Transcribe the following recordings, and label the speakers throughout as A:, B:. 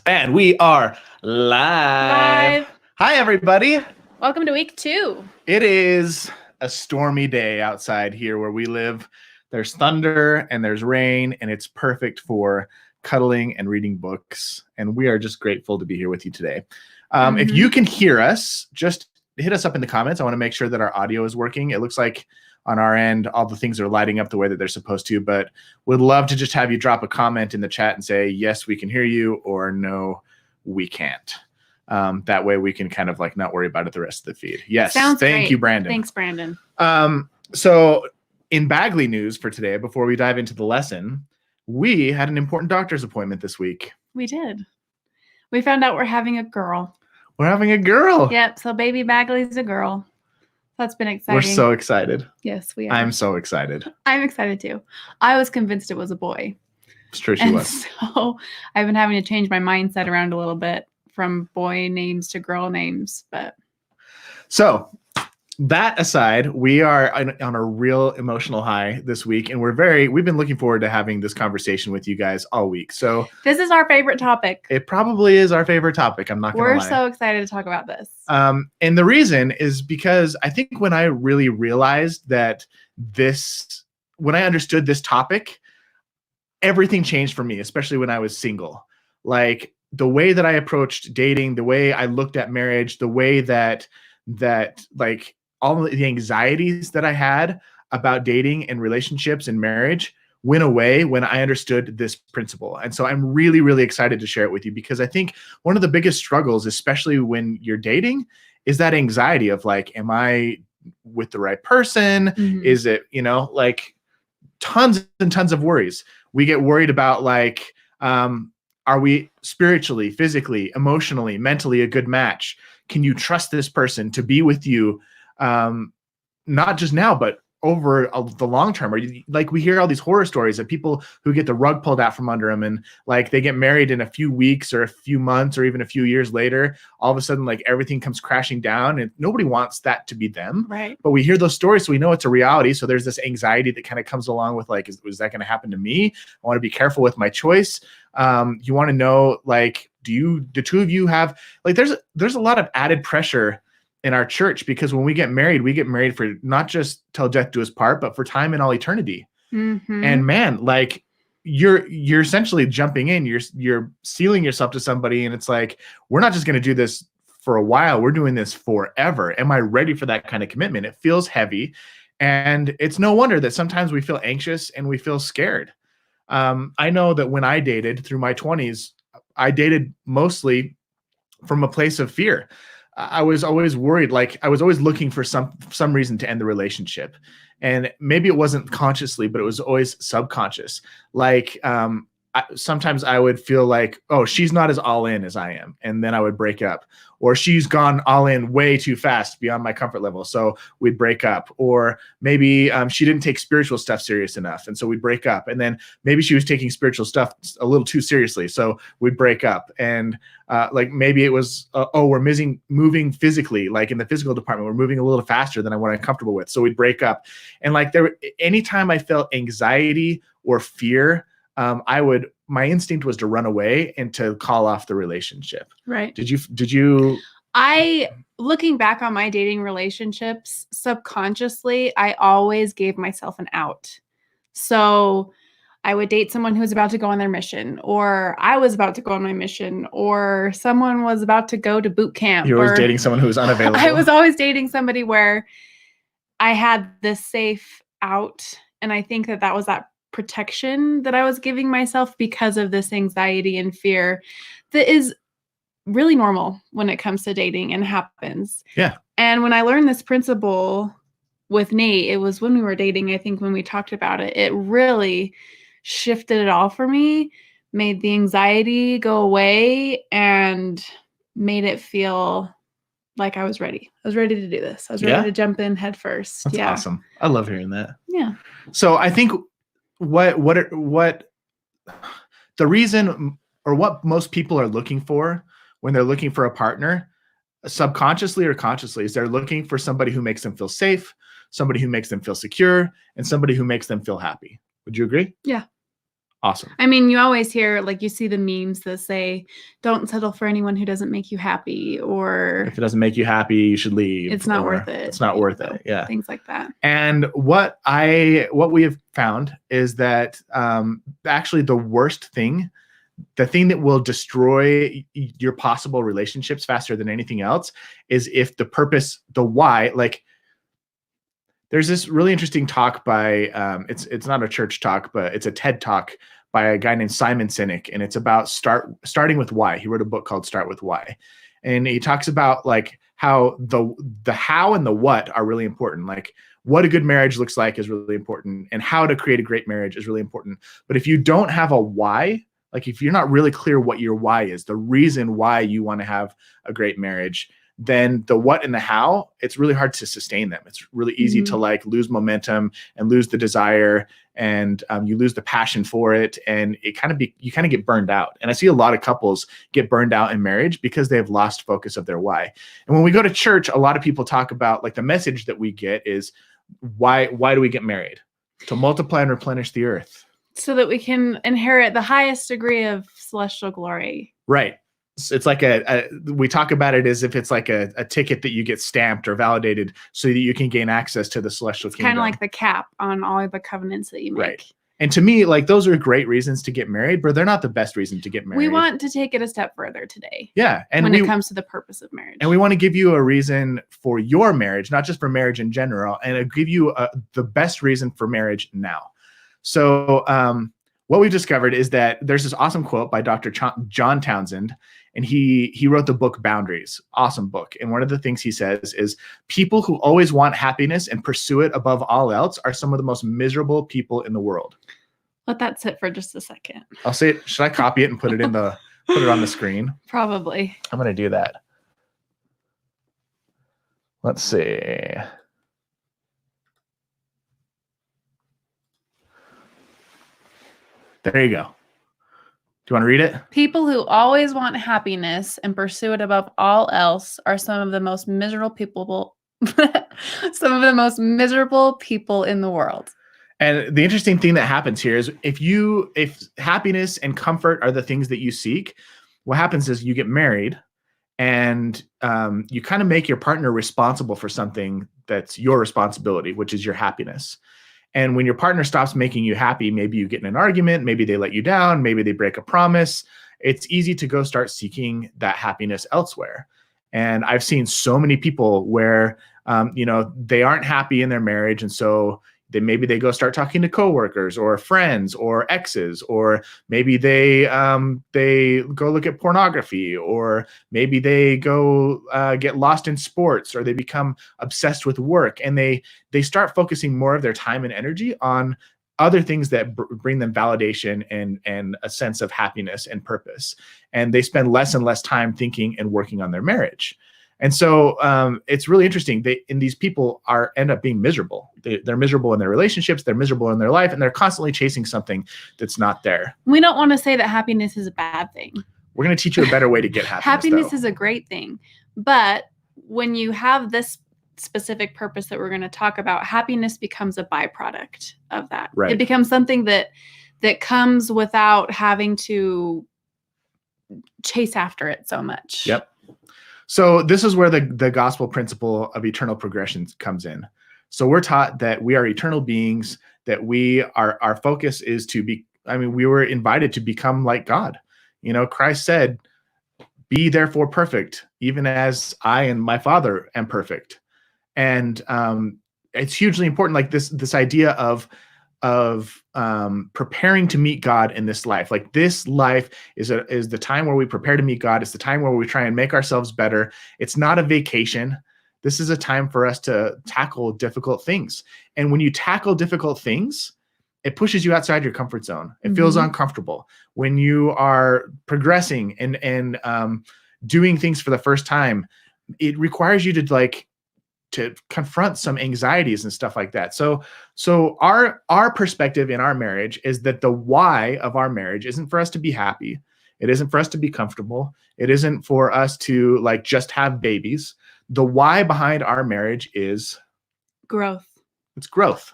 A: And we are live.
B: Live.
A: Hi, everybody.
B: Welcome to week 2.
A: It is a stormy day outside here where we live. There's thunder and there's rain, and it's perfect for cuddling and reading books. And we are just grateful to be here with you today. If you can hear us, just hit us up in the comments. I want to make sure that our audio is working. It looks like on our end, all the things are lighting up the way that they're supposed to, but would love to just have you drop a comment in the chat and say, yes, we can hear you, or no, we can't. That way we can kind of like not worry about it the rest of the feed. Yes.
B: Sounds
A: Thank
B: great.
A: you, Brandon.
B: Thanks, Brandon.
A: So in Bagley news for today, before we dive into the lesson, we had an important doctor's appointment this week.
B: We did. We found out we're having a girl.
A: We're having a girl.
B: Yep. So baby Bagley's a girl. That's been exciting.
A: We're so excited.
B: Yes, we are.
A: I'm so excited.
B: I'm excited too. I was convinced it was a boy.
A: It's true, she was.
B: So I've been having to change my mindset around a little bit from boy names to girl names. But
A: so that aside, we are on a real emotional high this week, and we've been looking forward to having this conversation with you guys all week. So
B: this is our favorite topic.
A: It probably is our favorite topic. I'm not going to lie.
B: We're so excited to talk about this.
A: And the reason is because I think when I really realized that when I understood this topic, everything changed for me, especially when I was single. Like the way that I approached dating, the way I looked at marriage, the way that like all of the anxieties that I had about dating and relationships and marriage went away when I understood this principle. And so I'm really, really excited to share it with you, because I think one of the biggest struggles, especially when you're dating, is that anxiety of like, am I with the right person?
B: Mhm.
A: Is it, like tons and tons of worries. We get worried about like, are we spiritually, physically, emotionally, mentally a good match? Can you trust this person to be with you? Not just now, but over the long term. Or like we hear all these horror stories of people who get the rug pulled out from under them, and like they get married in a few weeks or a few months or even a few years later, all of a sudden like everything comes crashing down, and nobody wants that to be them.
B: Right.
A: But we hear those stories, so we know it's a reality. So there's this anxiety that kind of comes along with like, is that going to happen to me? I want to be careful with my choice. You want to know, like, the two of you have like, there's a lot of added pressure in our church, because when we get married for not just till death do us part, but for time and all eternity.
B: Mm-hmm.
A: And man, like you're essentially jumping in, you're sealing yourself to somebody, and it's like, we're not just going to do this for a while, we're doing this forever. Am I ready for that kind of commitment? It feels heavy, and it's no wonder that sometimes we feel anxious and we feel scared. I know that when I dated through my 20s, I dated mostly from a place of fear. I was always worried, like I was always looking for some reason to end the relationship. And maybe it wasn't consciously, but it was always subconscious. Like sometimes I would feel like, oh, she's not as all in as I am. And then I would break up. Or she's gone all in way too fast beyond my comfort level, so we'd break up. Or maybe she didn't take spiritual stuff serious enough, and so we'd break up. And then maybe she was taking spiritual stuff a little too seriously, so we'd break up. And like maybe it was, we're moving physically, like in the physical department, we're moving a little faster than what I'm comfortable with, so we'd break up. And like anytime I felt anxiety or fear, my instinct was to run away and to call off the relationship.
B: Right.
A: Did you?
B: Looking back on my dating relationships, subconsciously, I always gave myself an out. So I would date someone who was about to go on their mission, or I was about to go on my mission, or someone was about to go to boot camp.
A: You were always dating someone who was unavailable.
B: I was always dating somebody where I had this safe out. And I think that was that protection that I was giving myself because of this anxiety and fear that is really normal when it comes to dating and happens.
A: Yeah.
B: And when I learned this principle with Nate, it was when we were dating. I think when we talked about it, it really shifted it all for me, made the anxiety go away, and made it feel like I was ready. I was ready to do this. I was ready to jump in head first.
A: That's awesome. I love hearing that.
B: Yeah.
A: So I think what the reason, or what most people are looking for when they're looking for a partner, subconsciously or consciously, is they're looking for somebody who makes them feel safe, somebody who makes them feel secure, and somebody who makes them feel happy. Would you agree?
B: Yeah.
A: Awesome.
B: I mean, you always hear, like, you see the memes that say, don't settle for anyone who doesn't make you happy, or
A: If it doesn't make you happy, you should leave.
B: it's not
A: or
B: worth it.
A: It's not worth it. Yeah.
B: Things like that.
A: And what we have found is that actually the worst thing, the thing that will destroy your possible relationships faster than anything else, is if the purpose, the why, like there's this really interesting talk by it's not a church talk, but it's a TED talk by a guy named Simon Sinek, and it's about starting with why. He wrote a book called Start with Why, and he talks about like how the how and the what are really important. Like what a good marriage looks like is really important, and how to create a great marriage is really important. But if you don't have a why, like if you're not really clear what your why is, the reason why you want to have a great marriage, then the what and the how, it's really hard to sustain them. It's really easy to like lose momentum and lose the desire, and you lose the passion for it, and you kind of get burned out. And I see a lot of couples get burned out in marriage because they have lost focus of their why. And when we go to church, a lot of people talk about, like, the message that we get is why do we get married? To multiply and replenish the earth,
B: so that we can inherit the highest degree of celestial glory.
A: right? It's like we talk about it as if it's like a ticket that you get stamped or validated so that you can gain access to the celestial kingdom.
B: Kind of like the cap on all of the covenants that you make.
A: Right. And to me, like, those are great reasons to get married, but they're not the best reason to get married.
B: We want to take it a step further today.
A: Yeah. And
B: when it comes to the purpose of marriage.
A: And we want to give you a reason for your marriage, not just for marriage in general, and give you the best reason for marriage now. So what we've discovered is that there's this awesome quote by Dr. John Townsend, and he wrote the book Boundaries. Awesome book. And one of the things he says is, people who always want happiness and pursue it above all else are some of the most miserable people in the world.
B: Let that sit for just a second.
A: I'll say it. Should I copy it and put it on the screen?
B: Probably.
A: I'm going to do that. Let's see. There you go. Do you want to read it?
B: People who always want happiness and pursue it above all else are some of the most miserable people some of the most miserable people in the world.
A: And the interesting thing that happens here is if happiness and comfort are the things that you seek, what happens is you get married, and you kind of make your partner responsible for something that's your responsibility, which is your happiness. And when your partner stops making you happy, maybe you get in an argument, maybe they let you down, maybe they break a promise. It's easy to go start seeking that happiness elsewhere. And I've seen so many people where, they aren't happy in their marriage. And so maybe they go start talking to coworkers or friends or exes, or maybe they go look at pornography, or maybe they go get lost in sports, or they become obsessed with work, and they start focusing more of their time and energy on other things that bring them validation and a sense of happiness and purpose. And they spend less and less time thinking and working on their marriage. And so it's really interesting. These people end up being miserable. They're miserable in their relationships. They're miserable in their life, and they're constantly chasing something that's not there.
B: We don't want to say that happiness is a bad thing.
A: We're going to teach you a better way to get happiness.
B: Happiness is a great thing. But when you have this specific purpose that we're going to talk about, happiness becomes a byproduct of that.
A: Right.
B: It becomes something that comes without having to chase after it so much.
A: Yep. So this is where the gospel principle of eternal progression comes in. So we're taught that we are eternal beings, that our focus is to be, we were invited to become like God. Christ said, "Be therefore perfect, even as I and my Father am perfect." And it's hugely important, like this idea of preparing to meet God in this life. Like, this life is the time where we prepare to meet God. It's the time where we try and make ourselves better. It's not a vacation. This is a time for us to tackle difficult things. And when you tackle difficult things, it pushes you outside your comfort zone. It feels uncomfortable. When you are progressing and doing things for the first time, it requires you to confront some anxieties and stuff like that. So our perspective in our marriage is that the why of our marriage isn't for us to be happy. It isn't for us to be comfortable. It isn't for us to just have babies. The why behind our marriage is
B: growth.
A: It's growth.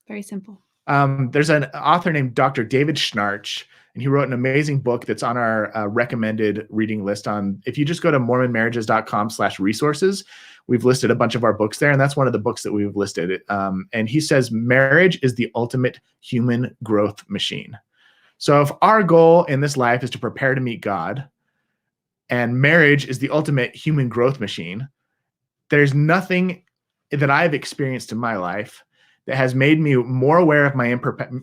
B: Very simple.
A: There's an author named Dr. David Schnarch, and he wrote an amazing book that's on our recommended reading list. If you just go to mormonmarriages.com/resources, we've listed a bunch of our books there, and that's one of the books that we've listed. And he says marriage is the ultimate human growth machine. So if our goal in this life is to prepare to meet God, and marriage is the ultimate human growth machine, there's nothing that I've experienced in my life that has made me more aware of my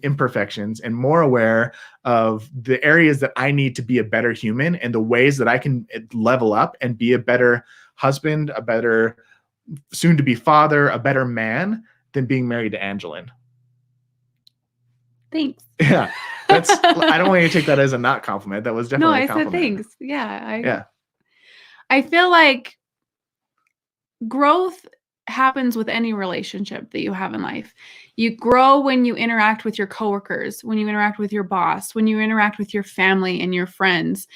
A: imperfections and more aware of the areas that I need to be a better human and the ways that I can level up and be a better husband, a better soon-to-be father, a better man than being married to Angeline.
B: Thanks.
A: Yeah. I don't want you to take that as a not compliment. That was definitely a compliment.
B: No, I said thanks. Yeah.
A: Yeah.
B: I feel like growth happens with any relationship that you have in life. You grow when you interact with your coworkers, when you interact with your boss, when you interact with your family and your friends.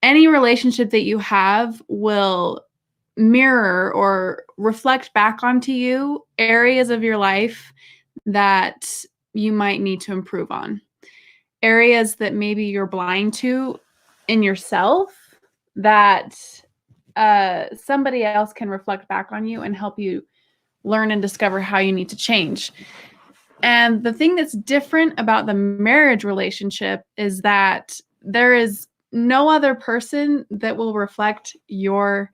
B: Any relationship that you have will mirror or reflect back onto you areas of your life that you might need to improve on. Areas that maybe you're blind to in yourself that somebody else can reflect back on you and help you learn and discover how you need to change. And the thing that's different about the marriage relationship is that there is no other person that will reflect your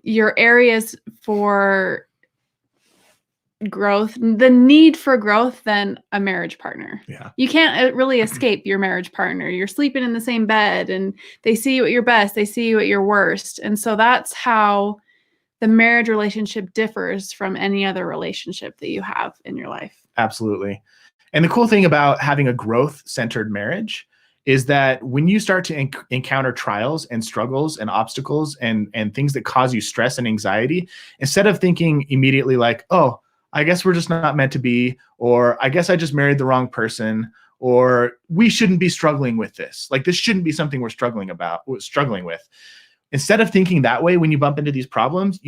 B: areas for growth, the need for growth, than a marriage partner.
A: Yeah.
B: You can't really escape your marriage partner. You're sleeping in the same bed and they see you at your best, they see you at your worst. And so that's how the marriage relationship differs from any other relationship that you have in your life.
A: Absolutely. And the cool thing about having a growth-centered marriage is that when you start to encounter trials and struggles and obstacles and things that cause you stress and anxiety, instead of thinking immediately like, oh, I guess we're just not meant to be, or I guess I just married the wrong person, or we shouldn't be struggling with this. Like, this shouldn't be something we're struggling with. Instead of thinking that way, when you bump into these problems,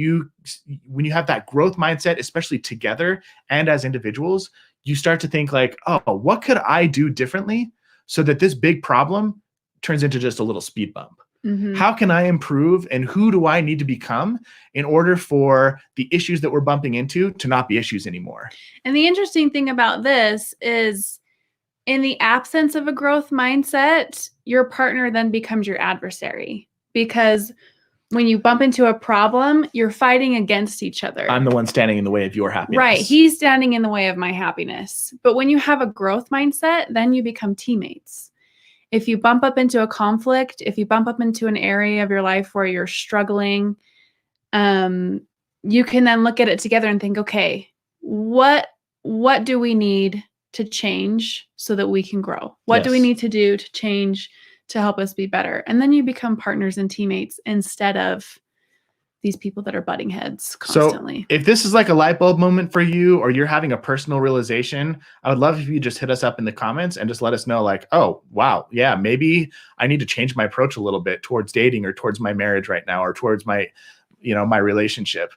A: when you have that growth mindset, especially together and as individuals, you start to think like, oh, what could I do differently so that this big problem turns into just a little speed bump?
B: Mm-hmm.
A: How can I improve, and who do I need to become in order for the issues that we're bumping into to not be issues anymore?
B: And the interesting thing about this is, in the absence of a growth mindset, your partner then becomes your adversary, because when you bump into a problem, you're fighting against each other.
A: I'm the one standing in the way of your happiness.
B: Right. He's standing in the way of my happiness. But when you have a growth mindset, then you become teammates. If you bump up into a conflict, if you bump up into an area of your life where you're struggling, you can then look at it together and think, okay, what do we need to change so that we can grow? What do we need to do to change to help us be better? And then you become partners and teammates instead of these people that are butting heads constantly.
A: So if this is like a light bulb moment for you, or you're having a personal realization, I would love if you just hit us up in the comments and just let us know like, oh, wow, yeah, maybe I need to change my approach a little bit towards dating or towards my marriage right now, or towards my relationship.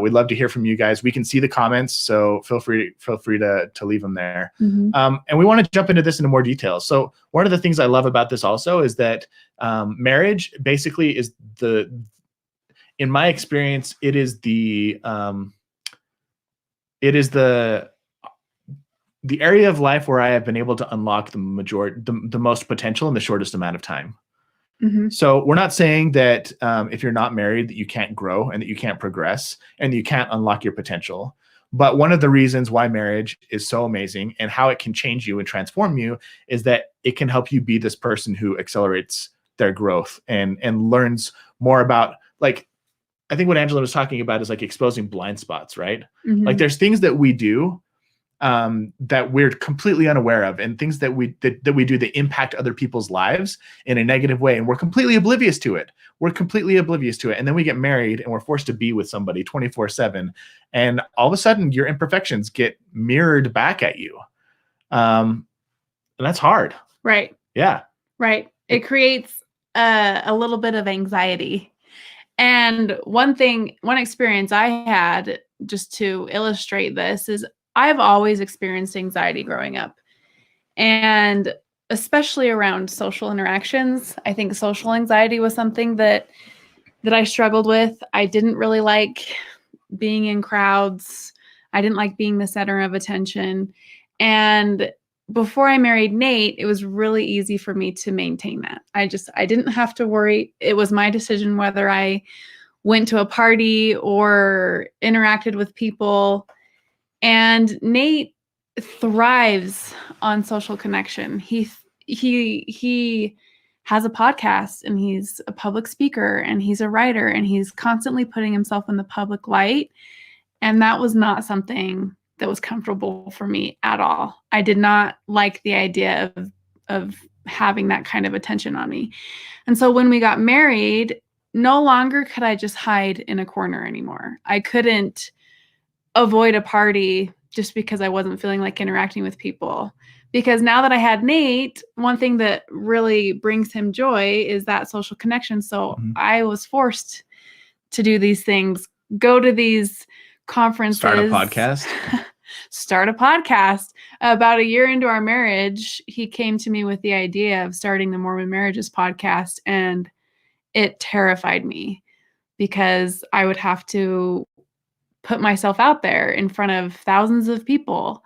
A: We'd love to hear from you guys. We can see the comments, so feel free to leave them there.
B: Mm-hmm.
A: And we want to jump into this into more detail. So one of the things I love about this also is that marriage basically is in my experience, it is the area of life where I have been able to unlock the most potential in the shortest amount of time.
B: Mm-hmm.
A: So we're not saying that if you're not married that you can't grow and that you can't progress and that you can't unlock your potential. But one of the reasons why marriage is so amazing and how it can change you and transform you is that it can help you be this person who accelerates their growth and learns more about, like, I think what Angela was talking about is like exposing blind spots, right?
B: Mm-hmm.
A: Like there's things that we do that we're completely unaware of, and things that we do that impact other people's lives in a negative way, and we're completely oblivious to it. And then we get married and we're forced to be with somebody 24/7, and all of a sudden your imperfections get mirrored back at you. And that's hard.
B: Right.
A: Yeah.
B: Right. It creates a little bit of anxiety. And one experience I had, just to illustrate this, is I've always experienced anxiety growing up, and especially around social interactions. I think social anxiety was something that I struggled with. I didn't really like being in crowds. I didn't like being the center of attention. And before I married Nate, it was really easy for me to maintain that. I didn't have to worry. It was my decision whether I went to a party or interacted with people. And Nate thrives on social connection. He has a podcast, and he's a public speaker, and he's a writer, and he's constantly putting himself in the public light. And that was not something that was comfortable for me at all. I did not like the idea of having that kind of attention on me. And so when we got married, no longer could I just hide in a corner anymore. I couldn't avoid a party just because I wasn't feeling like interacting with people. Because now that I had Nate, one thing that really brings him joy is that social connection. So I was forced to do these things, go to these conferences,
A: Start a podcast.
B: Start a podcast. About a year into our marriage, he came to me with the idea of starting the Mormon Marriages podcast, and it terrified me because I would have to put myself out there in front of thousands of people.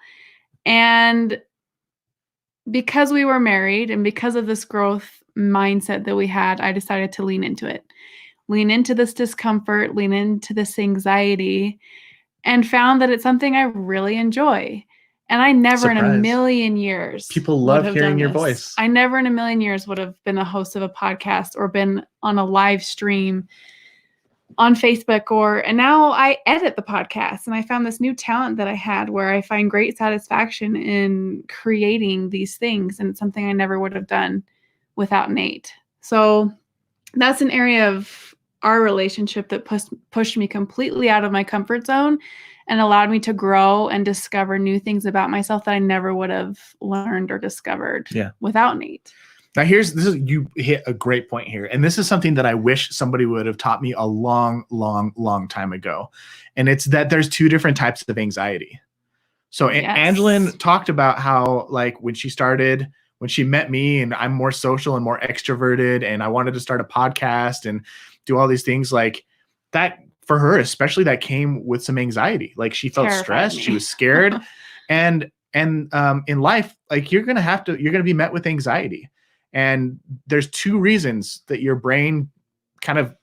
B: And because we were married and because of this growth mindset that we had, I decided to lean into it, lean into this discomfort, lean into this anxiety, and found that it's something I really enjoy. And I never in a million years.
A: People love hearing your voice.
B: I never in a million years would have been the host of a podcast or been on a live stream on Facebook and now I edit the podcast, and I found this new talent that I had where I find great satisfaction in creating these things. And it's something I never would have done without Nate. So that's an area of our relationship that pushed me completely out of my comfort zone and allowed me to grow and discover new things about myself that I never would have learned or discovered without Nate.
A: Now you hit a great point here. And this is something that I wish somebody would have taught me a long, long, long time ago. And it's that there's two different types of anxiety. So Angeline talked about how, like, when she met me, and I'm more social and more extroverted, and I wanted to start a podcast and do all these things, like that for her, especially, that came with some anxiety. Like, she felt stressed, she was scared. and in life, like, you're going to be met with anxiety. And there's two reasons that your brain kind of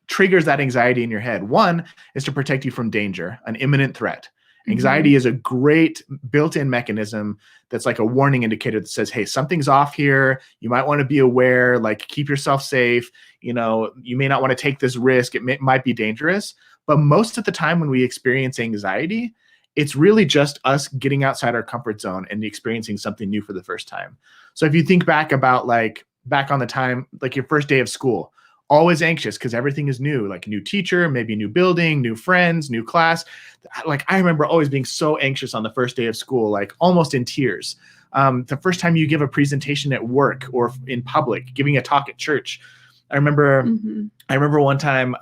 A: triggers that anxiety in your head. One is to protect you from danger, an imminent threat. Anxiety is a great built-in mechanism that's like a warning indicator that says, hey, something's off here. You might want to be aware, like, keep yourself safe. You may not want to take this risk. It might be dangerous. But most of the time when we experience anxiety, it's really just us getting outside our comfort zone and experiencing something new for the first time. So if you think back about, like, back on the time, like your first day of school, always anxious because everything is new, like new teacher, maybe new building, new friends, new class. Like, I remember always being so anxious on the first day of school, like almost in tears. The first time you give a presentation at work or in public, giving a talk at church. I remember one time,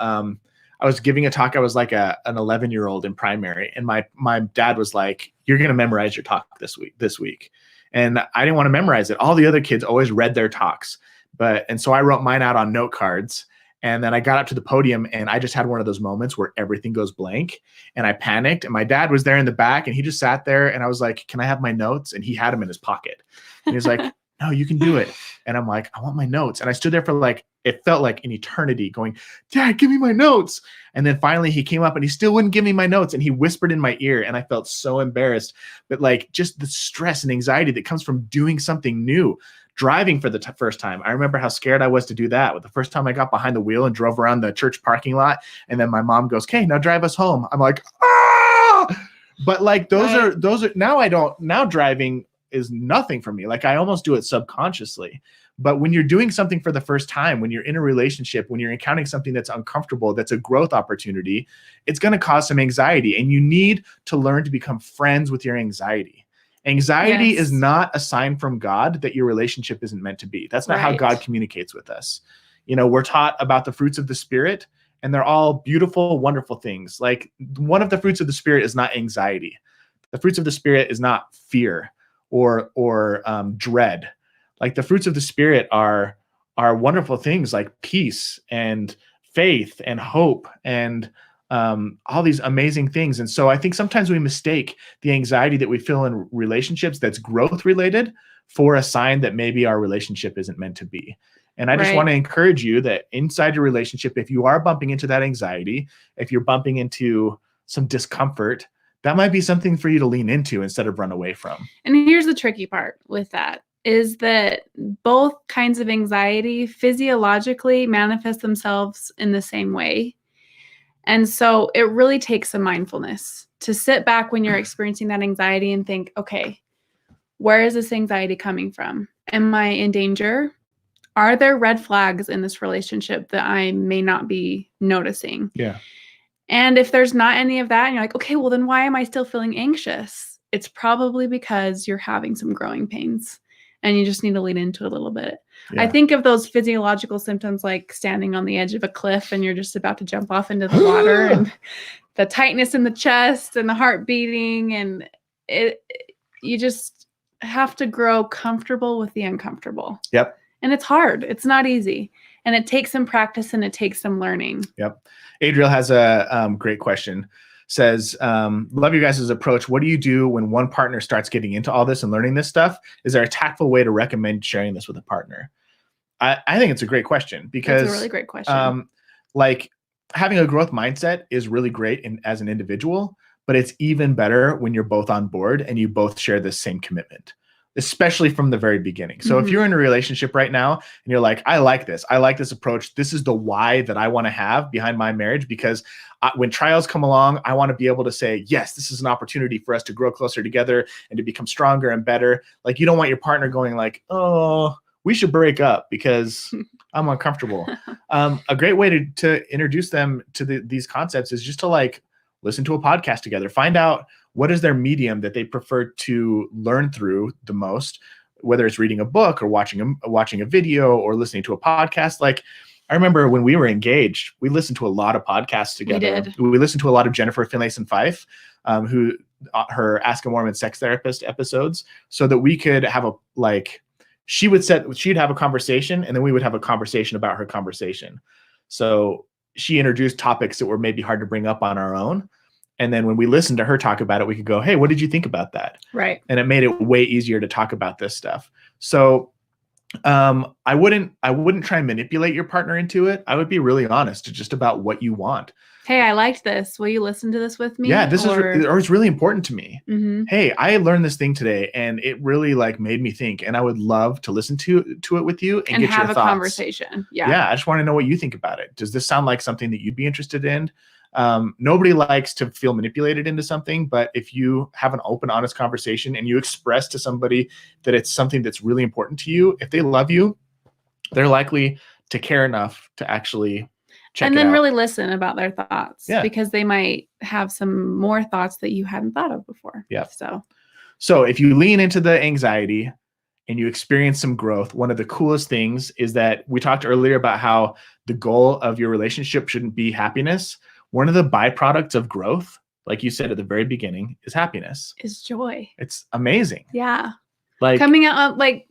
A: I was giving a talk. I was like an 11-year-old in primary, and my dad was like, "You're going to memorize your talk this week." And I didn't want to memorize it. All the other kids always read their talks, and so I wrote mine out on note cards. And then I got up to the podium, and I just had one of those moments where everything goes blank, and I panicked. And my dad was there in the back, and he just sat there, and I was like, "Can I have my notes?" And he had them in his pocket. And he was like, "No, you can do it." And I'm like, "I want my notes." And I stood there for it felt like an eternity going, "Dad, give me my notes." And then finally he came up, and he still wouldn't give me my notes. And he whispered in my ear, and I felt so embarrassed. But like, just the stress and anxiety that comes from doing something new, driving for the first time. I remember how scared I was to do that. With the first time I got behind the wheel and drove around the church parking lot, and then my mom goes, "Okay, now drive us home." I'm like, "Ah!" But like, those are now driving is nothing for me. Like, I almost do it subconsciously. But when you're doing something for the first time, when you're in a relationship, when you're encountering something that's uncomfortable, that's a growth opportunity, it's going to cause some anxiety. And you need to learn to become friends with your anxiety. Anxiety is not a sign from God that your relationship isn't meant to be. That's not how God communicates with us. We're taught about the fruits of the Spirit, and they're all beautiful, wonderful things. Like, one of the fruits of the Spirit is not anxiety. The fruits of the Spirit is not fear or dread. Like the fruits of the Spirit are wonderful things like peace and faith and hope and all these amazing things. And so I think sometimes we mistake the anxiety that we feel in relationships that's growth related for a sign that maybe our relationship isn't meant to be. And I just want to encourage you that inside your relationship, if you are bumping into that anxiety, if you're bumping into some discomfort, that might be something for you to lean into instead of run away from.
B: And here's the tricky part with that is that both kinds of anxiety physiologically manifest themselves in the same way. And so it really takes some mindfulness to sit back when you're experiencing that anxiety and think, okay, where is this anxiety coming from? Am I in danger? Are there red flags in this relationship that I may not be noticing?
A: Yeah.
B: And if there's not any of that, and you're like, okay, well, then why am I still feeling anxious? It's probably because you're having some growing pains and you just need to lean into it a little bit. Yeah. I think of those physiological symptoms like standing on the edge of a cliff and you're just about to jump off into the water and the tightness in the chest and the heart beating. And you just have to grow comfortable with the uncomfortable.
A: Yep.
B: And it's hard. It's not easy. And it takes some practice and it takes some learning.
A: Yep. Adriel has a great question. Says, love you guys' approach. What do you do when one partner starts getting into all this and learning this stuff? Is there a tactful way to recommend sharing this with a partner? I think it's a great question because
B: it's a really great question.
A: Like having a growth mindset is really great as an individual, but it's even better when you're both on board and you both share this same commitment, especially from the very beginning. So if you're in a relationship right now and you're like, I like this approach. This is the why that I want to have behind my marriage, because when trials come along, I want to be able to say, yes, this is an opportunity for us to grow closer together and to become stronger and better. Like you don't want your partner going like, oh, we should break up because I'm uncomfortable. A great way to introduce them to these concepts is just to like listen to a podcast together, find out what is their medium that they prefer to learn through the most, whether it's reading a book or watching a video or listening to a podcast. Like I remember when we were engaged, we listened to a lot of podcasts together. We listened to a lot of Jennifer Finlayson Fife, her Ask a Mormon Sex Therapist episodes, so that we could have she'd have a conversation and then we would have a conversation about her conversation. So she introduced topics that were maybe hard to bring up on our own. And then when we listened to her talk about it, we could go, hey, what did you think about that?
B: Right.
A: And it made it way easier to talk about this stuff. So I wouldn't try and manipulate your partner into it. I would be really honest just about what you want.
B: Hey, I liked this. Will you listen to this with me?
A: Yeah, it's really important to me.
B: Mm-hmm.
A: Hey, I learned this thing today and it really like made me think, and I would love to listen to it with you and get
B: have
A: your
B: a
A: thoughts.
B: Conversation.
A: Yeah. I just want to know what you think about it. Does this sound like something that you'd be interested in? Nobody likes to feel manipulated into something, but if you have an open, honest conversation and you express to somebody that it's something that's really important to you, if they love you, they're likely to care enough to actually check
B: and
A: it
B: then
A: out.
B: Really listen about their thoughts,
A: Yeah.
B: Because they might have some more thoughts that you hadn't thought of before.
A: Yeah.
B: So
A: if you lean into the anxiety and you experience some growth, one of the coolest things is that we talked earlier about how the goal of your relationship shouldn't be happiness. One of the byproducts of growth, like you said at the very beginning, is happiness.
B: Is joy.
A: It's amazing.
B: Yeah.
A: Like
B: coming out, like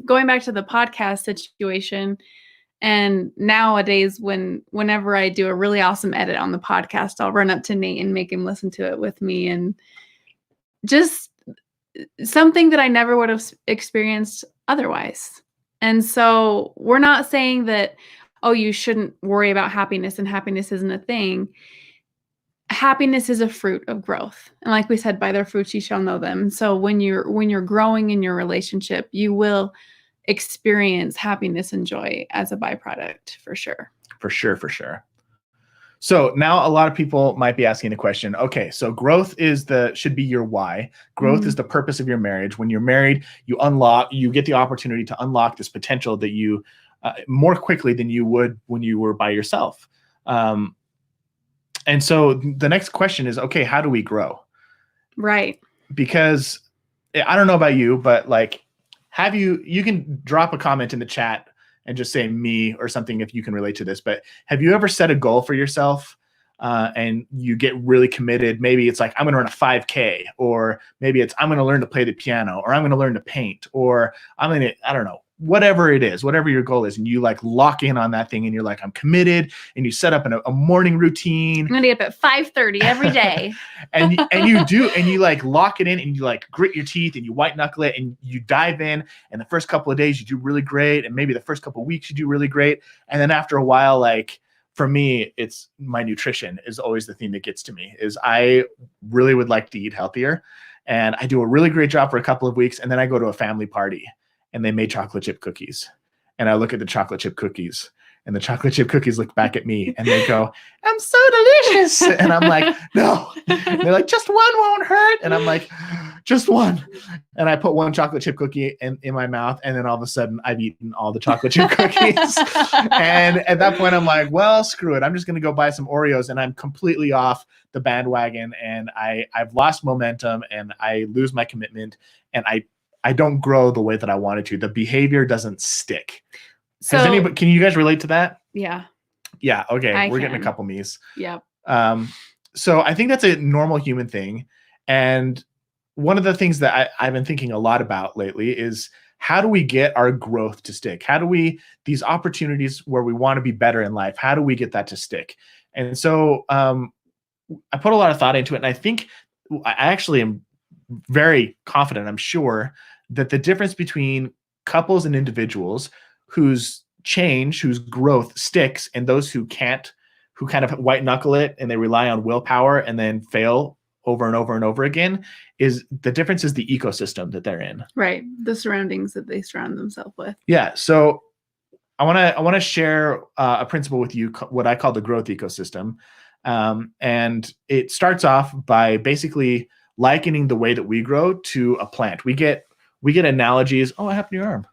B: going back to the podcast situation, and nowadays whenever I do a really awesome edit on the podcast, I'll run up to Nate and make him listen to it with me, and just something that I never would have experienced otherwise. And so we're not saying that, oh, you shouldn't worry about happiness and happiness isn't a thing. Happiness is a fruit of growth. And like we said, by their fruits you shall know them. So when you're growing in your relationship, you will experience happiness and joy as a byproduct for sure.
A: For sure. So now a lot of people might be asking the question, okay, so growth should be your why. Growth is the purpose of your marriage. When you're married, you get the opportunity to unlock this potential that you more quickly than you would when you were by yourself. And so the next question is, okay, how do we grow?
B: Right.
A: Because I don't know about you, but like, you can drop a comment in the chat and just say me or something if you can relate to this, but have you ever set a goal for yourself and you get really committed. Maybe it's like, I'm going to run a 5K, or maybe it's, I'm going to learn to play the piano, or I'm going to learn to paint, or I'm going to, I don't know, whatever it is, whatever your goal is. And you like lock in on that thing and you're like, I'm committed, and you set up a morning routine.
B: I'm going to get up at 5:30 every day.
A: and you do, and you like lock it in, and you like grit your teeth and you white knuckle it, and you dive in. And the first couple of days you do really great. And maybe the first couple of weeks you do really great. And then after a while, like, for me, it's my nutrition is always the thing that gets to me. Is I really would like to eat healthier, and I do a really great job for a couple of weeks, and then I go to a family party and they made chocolate chip cookies, and I look at the chocolate chip cookies, and the chocolate chip cookies look back at me and they go, I'm so delicious. And I'm like, no. And they're like, just one won't hurt. And I'm like, just one. And I put one chocolate chip cookie in my mouth, and then all of a sudden I've eaten all the chocolate chip cookies. And at that point I'm like, well, screw it. I'm just going to go buy some Oreos, and I'm completely off the bandwagon, and I've lost momentum, and I lose my commitment, and I don't grow the way that I wanted to. The behavior doesn't stick. So, can you guys relate to that?
B: Yeah.
A: Yeah. Okay. We're getting a couple me's.
B: Yep.
A: So I think that's a normal human thing. And one of the things that I've been thinking a lot about lately is, how do we get our growth to stick? How do we, these opportunities where we want to be better in life, how do we get that to stick? And so I put a lot of thought into it. And I think I actually am very confident, I'm sure, that the difference between couples and individuals whose growth sticks, and those who can't, who kind of white knuckle it and they rely on willpower and then fail over and over and over again, is the difference is the ecosystem that they're in.
B: Right. The surroundings that they surround themselves with.
A: Yeah. So I want to share a principle with you, what I call the growth ecosystem. And it starts off by basically likening the way that we grow to a plant. We get analogies. Oh, what happened to your arm?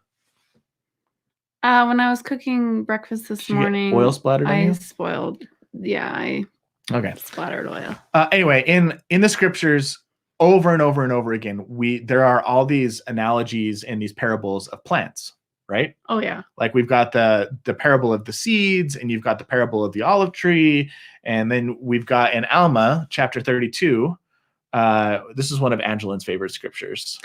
B: When I was cooking breakfast this morning,
A: oil splattered on you?
B: Spoiled. Yeah, I splattered oil.
A: Anyway, in the scriptures, over and over and over again, there are all these analogies and these parables of plants, right?
B: Oh yeah.
A: Like we've got the parable of the seeds, and you've got the parable of the olive tree, and then we've got in Alma chapter 32. This is one of Angelin's favorite scriptures.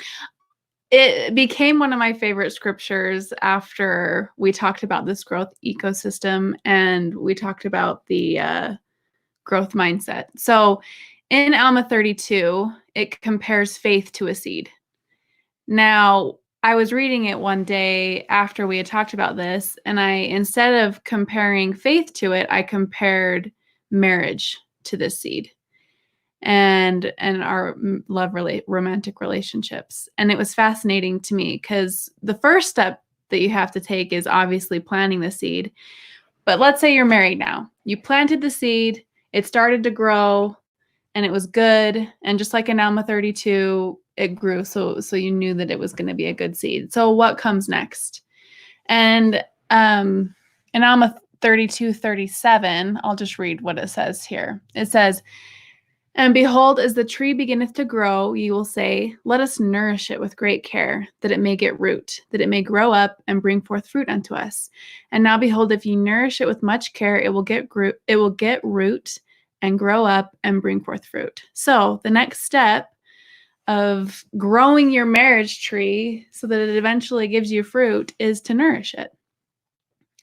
B: It became one of my favorite scriptures after we talked about this growth ecosystem, and we talked about the growth mindset. So in Alma 32, it compares faith to a seed. Now, I was reading it one day after we had talked about this, and instead of comparing faith to it, I compared marriage to this seed. And our romantic relationships. And it was fascinating to me, because the first step that you have to take is obviously planting the seed. But let's say you're married now. You planted the seed, it started to grow, and it was good. And just like in Alma 32, it grew. So you knew that it was going to be a good seed. So what comes next? And in Alma 32:37, I'll just read what it says here. It says, and behold, as the tree beginneth to grow, ye will say, let us nourish it with great care, that it may get root, that it may grow up and bring forth fruit unto us. And now behold, if ye nourish it with much care, it will get root and grow up and bring forth fruit. So the next step of growing your marriage tree so that it eventually gives you fruit is to nourish it.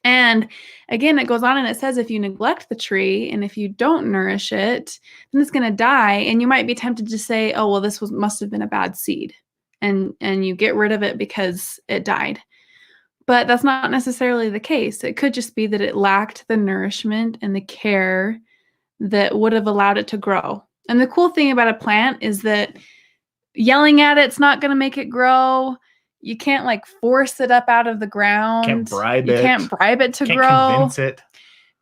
B: And again, it goes on and it says, if you neglect the tree and if you don't nourish it, then it's going to die. And you might be tempted to say, oh, well, this must have been a bad seed. And you get rid of it because it died. But that's not necessarily the case. It could just be that it lacked the nourishment and the care that would have allowed it to grow. And the cool thing about a plant is that yelling at it's not going to make it grow. You can't like force it up out of the ground.
A: You
B: can't bribe it to grow.
A: Can't convince it.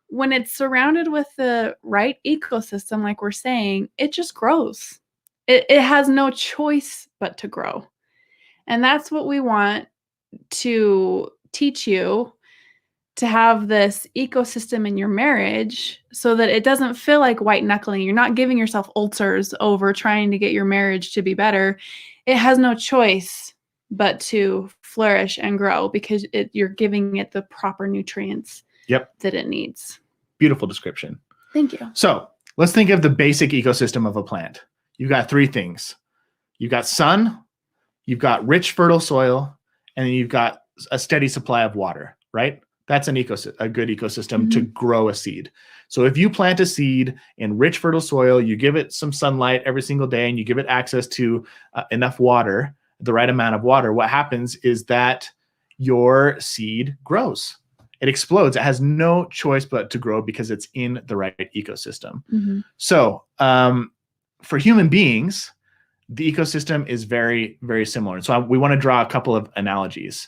B: When it's surrounded with the right ecosystem, like we're saying, it just grows. It has no choice but to grow. And that's what we want to teach you, to have this ecosystem in your marriage so that it doesn't feel like white knuckling. You're not giving yourself ulcers over trying to get your marriage to be better. It has no choice but to flourish and grow because you're giving it the proper nutrients that it needs.
A: Beautiful description.
B: Thank you.
A: So let's think of the basic ecosystem of a plant. You've got three things. You've got sun, you've got rich, fertile soil, and then you've got a steady supply of water, right? That's a good ecosystem to grow a seed. So if you plant a seed in rich, fertile soil, you give it some sunlight every single day, and you give it access to enough water, the right amount of water, what happens is that your seed grows. It explodes. It has no choice but to grow because it's in the right ecosystem. So for human beings, the ecosystem is very, very similar. And so we want to draw a couple of analogies.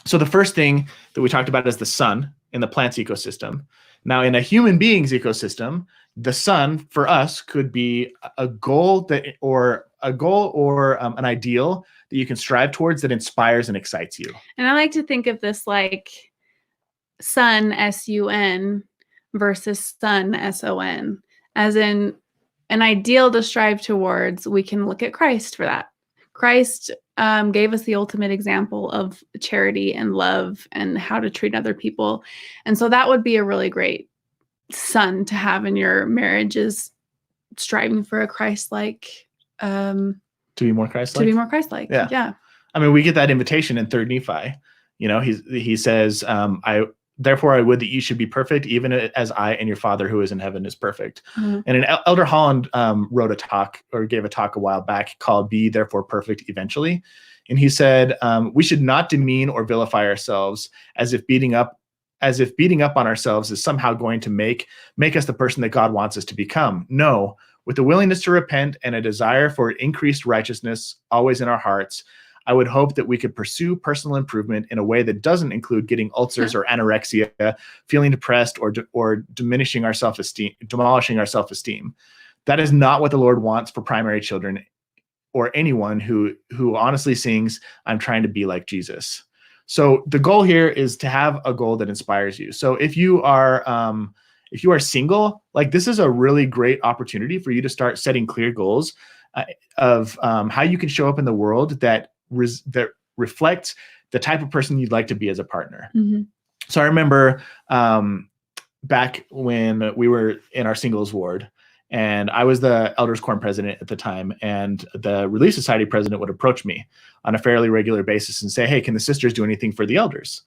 A: So the first thing that we talked about is the sun in the plant's ecosystem. Now, in a human being's ecosystem, the sun for us could be a goal or an ideal that you can strive towards that inspires and excites you.
B: And I like to think of this like sun, S-U-N, versus sun, S-O-N, as in an ideal to strive towards. We can look at Christ for that. Christ gave us the ultimate example of charity and love and how to treat other people. And so that would be a really great sun to have in your marriage, is striving for a Christ-like,
A: to be more Christ-like.
B: To be more Christ-like. Yeah.
A: I mean, we get that invitation in 3rd Nephi. You know, he says, therefore I would that you should be perfect, even as I and your Father who is in heaven is perfect. And an Elder Holland wrote a talk, or gave a talk a while back, called Be Therefore Perfect Eventually. And he said, we should not demean or vilify ourselves as if beating up on ourselves is somehow going to make us the person that God wants us to become. No, with a willingness to repent and a desire for increased righteousness always in our hearts, I would hope that we could pursue personal improvement in a way that doesn't include getting ulcers or anorexia, feeling depressed, or demolishing our self-esteem. That is not what the Lord wants for primary children or anyone who honestly sings, I'm trying to be like Jesus. So the goal here is to have a goal that inspires you. So if you are single, like, this is a really great opportunity for you to start setting clear goals of how you can show up in the world that reflects the type of person you'd like to be as a partner. So I remember back when we were in our singles ward, and I was the Elders Quorum president at the time, and the Relief Society president would approach me on a fairly regular basis and say, hey, can the sisters do anything for the elders?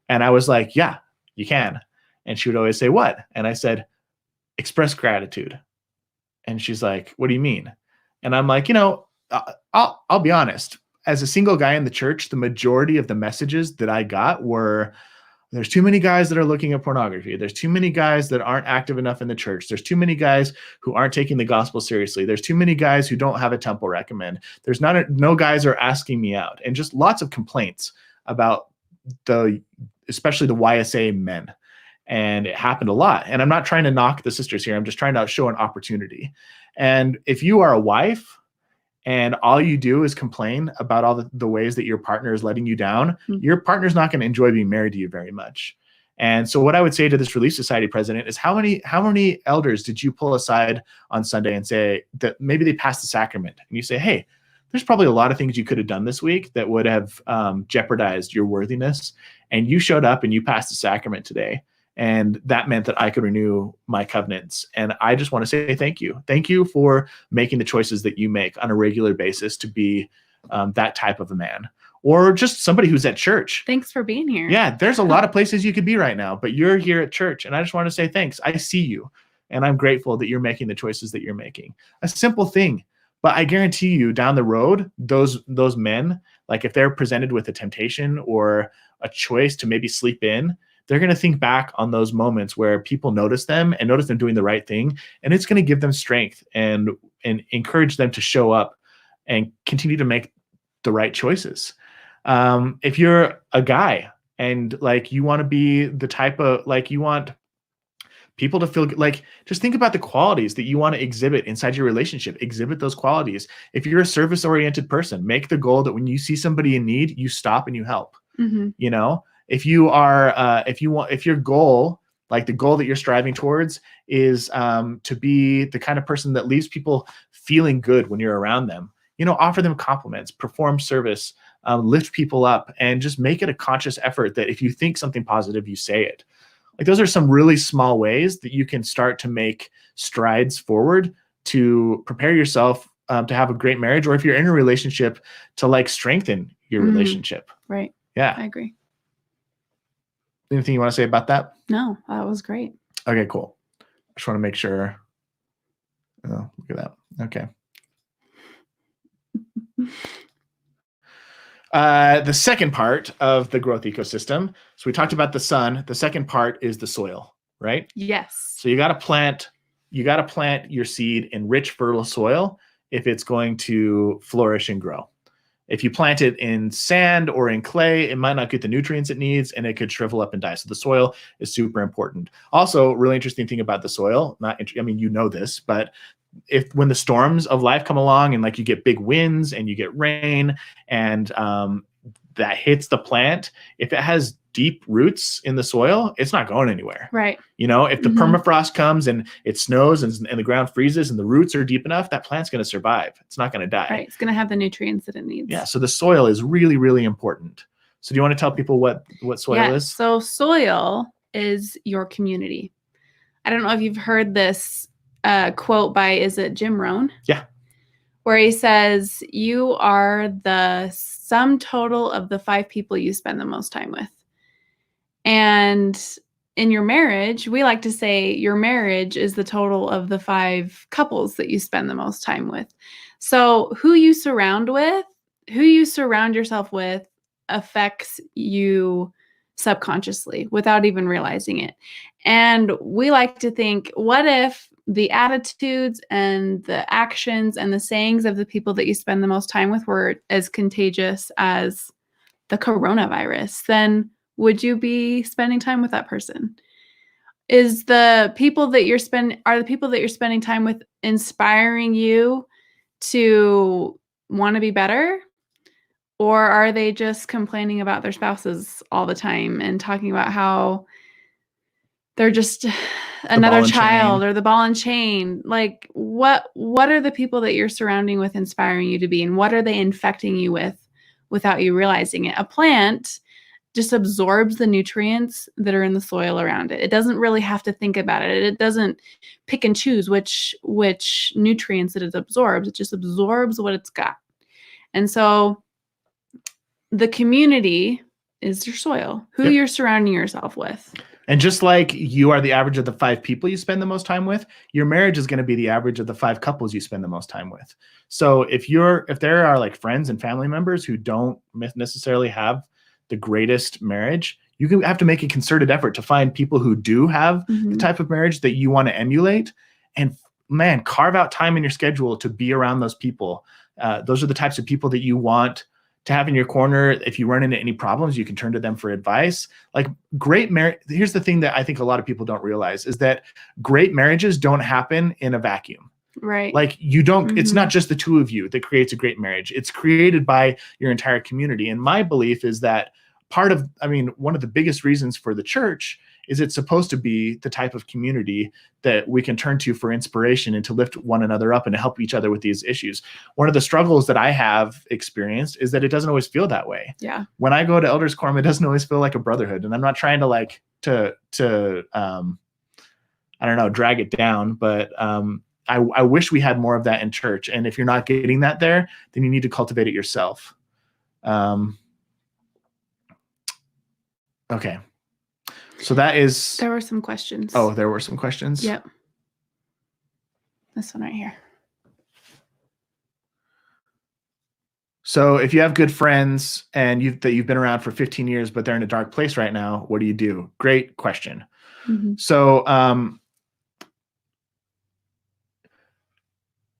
A: And I was like, yeah, you can. And she would always say, what? And I said, express gratitude. And she's like, what do you mean? And I'm like, I'll be honest. As a single guy in the church, the majority of the messages that I got were, there's too many guys that are looking at pornography. There's too many guys that aren't active enough in the church. There's too many guys who aren't taking the gospel seriously. There's too many guys who don't have a temple recommend. There's no guys are asking me out. And just lots of complaints about especially the YSA men. And it happened a lot. And I'm not trying to knock the sisters here. I'm just trying to show an opportunity. And if you are a wife and all you do is complain about all the ways that your partner is letting you down, your partner's not going to enjoy being married to you very much. And so what I would say to this Relief Society president is, how many elders did you pull aside on Sunday and say that maybe they passed the sacrament? And you say, hey, there's probably a lot of things you could have done this week that would have jeopardized your worthiness. And you showed up and you passed the sacrament today. And that meant that I could renew my covenants. And I just want to say thank you. Thank you for making the choices that you make on a regular basis to be that type of a man, or just somebody who's at church.
B: Thanks for being here.
A: Yeah, there's a lot of places you could be right now, but you're here at church. And I just want to say thanks. I see you. And I'm grateful that you're making the choices that you're making. A simple thing. But I guarantee you down the road, those men, like if they're presented with a temptation or a choice to maybe sleep in, they're going to think back on those moments where people notice them and notice them doing the right thing. And it's going to give them strength and encourage them to show up and continue to make the right choices. If you're a guy and like you want to be the type of, like, you want people to feel like, just think about the qualities that you want to exhibit inside your relationship. Exhibit those qualities. If you're a service-oriented person, make the goal that when you see somebody in need, you stop and you help. You know, if you are, if your goal, like the goal that you're striving towards is to be the kind of person that leaves people feeling good when you're around them, offer them compliments, perform service, lift people up, and just make it a conscious effort that if you think something positive, you say it. Like those are some really small ways that you can start to make strides forward to prepare yourself to have a great marriage, or if you're in a relationship, to like strengthen your relationship.
B: Right.
A: Yeah.
B: I agree.
A: Anything you want to say about that?
B: No, that was great.
A: Okay, cool. I just want to make sure. Oh, look at that. Okay. The second part of the growth ecosystem. So we talked about the sun. The second part is the soil, right?
B: Yes.
A: So you got to plant your seed in rich, fertile soil if it's going to flourish and grow. If you plant it in sand or in clay, it might not get the nutrients it needs, and it could shrivel up and die. So the soil is super important. Also, really interesting thing about the soil, you know this, but when the storms of life come along and like you get big winds and you get rain and that hits the plant, if it has deep roots in the soil, it's not going anywhere.
B: Right.
A: If the permafrost comes and it snows and the ground freezes and the roots are deep enough, that plant's going to survive. It's not going to die.
B: Right. It's going to have the nutrients that it needs.
A: Yeah. So the soil is really, really important. So do you want to tell people what soil is?
B: So soil is your community. I don't know if you've heard this quote by, is it Jim Rohn?
A: Yeah.
B: Where he says, you are the sum total of the 5 people you spend the most time with. And in your marriage, we like to say your marriage is the total of the 5 couples that you spend the most time with. So who you surround yourself with affects you subconsciously without even realizing it. And we like to think, what if the attitudes and the actions and the sayings of the people that you spend the most time with were as contagious as the coronavirus? Then would you be spending time with that person? Are the people that you're spending time with inspiring you to want to be better? Or are they just complaining about their spouses all the time and talking about how they're just another child or the ball and chain? Like what are the people that you're surrounding with inspiring you to be, and what are they infecting you with without you realizing it? A plant just absorbs the nutrients that are in the soil around it. It doesn't really have to think about it. It doesn't pick and choose which nutrients that it absorbs. It just absorbs what it's got. And so the community is your soil, who you're surrounding yourself with.
A: And just like you are the average of the 5 people you spend the most time with, your marriage is going to be the average of the 5 couples you spend the most time with. So if there are like friends and family members who don't necessarily have the greatest marriage, you have to make a concerted effort to find people who do have the type of marriage that you want to emulate, and carve out time in your schedule to be around those people. Those are the types of people that you want to have in your corner. If you run into any problems, you can turn to them for advice. Like great marriage. Here's the thing that I think a lot of people don't realize is that great marriages don't happen in a vacuum.
B: Right.
A: Like you don't, it's not just the 2 of you that creates a great marriage. It's created by your entire community. And my belief is that one of the biggest reasons for the church is it's supposed to be the type of community that we can turn to for inspiration and to lift one another up and to help each other with these issues. One of the struggles that I have experienced is that it doesn't always feel that way.
B: Yeah.
A: When I go to elders quorum, it doesn't always feel like a brotherhood. And I'm not trying to drag it down, but I wish we had more of that in church. And if you're not getting that there, then you need to cultivate it yourself. Okay. So there
B: were some questions.
A: Oh, there were some questions?
B: Yep. This one right here.
A: So if you have good friends and you've been around for 15 years, but they're in a dark place right now, what do you do? Great question. So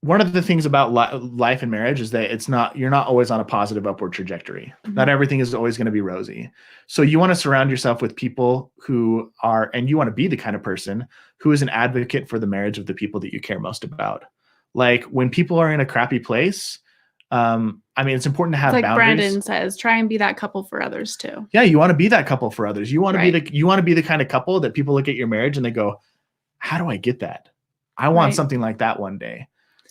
A: one of the things about life and marriage is that you're not always on a positive upward trajectory. Not everything is always going to be rosy. So you want to surround yourself with people who are, and you want to be the kind of person who is an advocate for the marriage of the people that you care most about. Like when people are in a crappy place, it's important to have boundaries.
B: Brandon says, try and be that couple for others too.
A: Yeah, you want to be that couple for others. You want to be the kind of couple that people look at your marriage and they go, "How do I get that? I want something like that one day."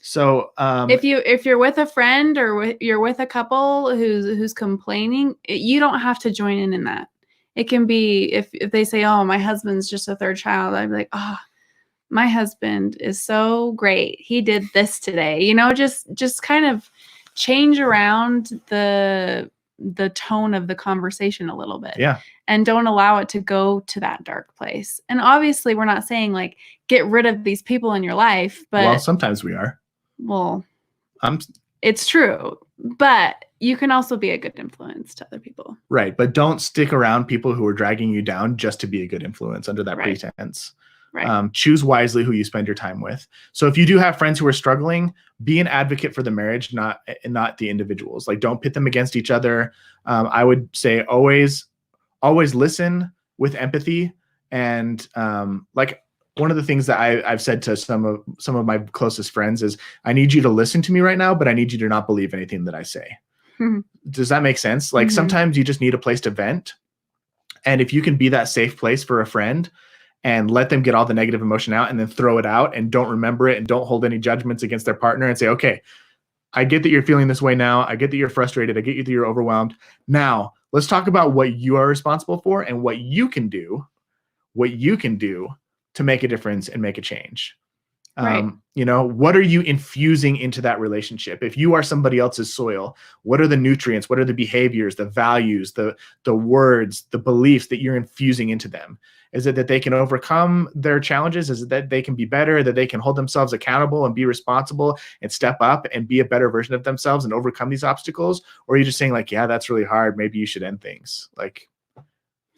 A: So
B: if you're with a friend or you're with a couple who's complaining, you don't have to join in that. It can be if they say, oh, my husband's just a third child, I'd be like, oh, my husband is so great. He did this today. You know, just kind of change around the tone of the conversation a little bit.
A: Yeah.
B: And don't allow it to go to that dark place. And obviously we're not saying like get rid of these people in your life, but
A: well, sometimes we are.
B: Well,
A: I'm
B: it's true, but you can also be a good influence to other people.
A: Right. But don't stick around people who are dragging you down just to be a good influence under that
B: Right.
A: pretense.
B: Right.
A: Choose wisely who you spend your time with. So if you do have friends who are struggling, be an advocate for the marriage, not the individuals. Like, don't pit them against each other. I would say always listen with empathy. And like, one of the things that I've said to some of my closest friends is, I need you to listen to me right now, but I need you to not believe anything that I say. Mm-hmm. Does that make sense? Like, sometimes you just need a place to vent. And if you can be that safe place for a friend and let them get all the negative emotion out and then throw it out and don't remember it and don't hold any judgments against their partner and say, okay, I get that you're feeling this way now. I get that you're frustrated. I get that you're overwhelmed. Now let's talk about what you are responsible for and what you can do to make a difference and make a change.
B: Right.
A: You know, what are you infusing into that relationship? If you are somebody else's soil, what are the nutrients? What are the behaviors, the values, the words, the beliefs that you're infusing into them? Is it that they can overcome their challenges? Is it that they can be better, that they can hold themselves accountable and be responsible and step up and be a better version of themselves and overcome these obstacles? Or are you just saying like, yeah, that's really hard. Maybe you should end things? Like,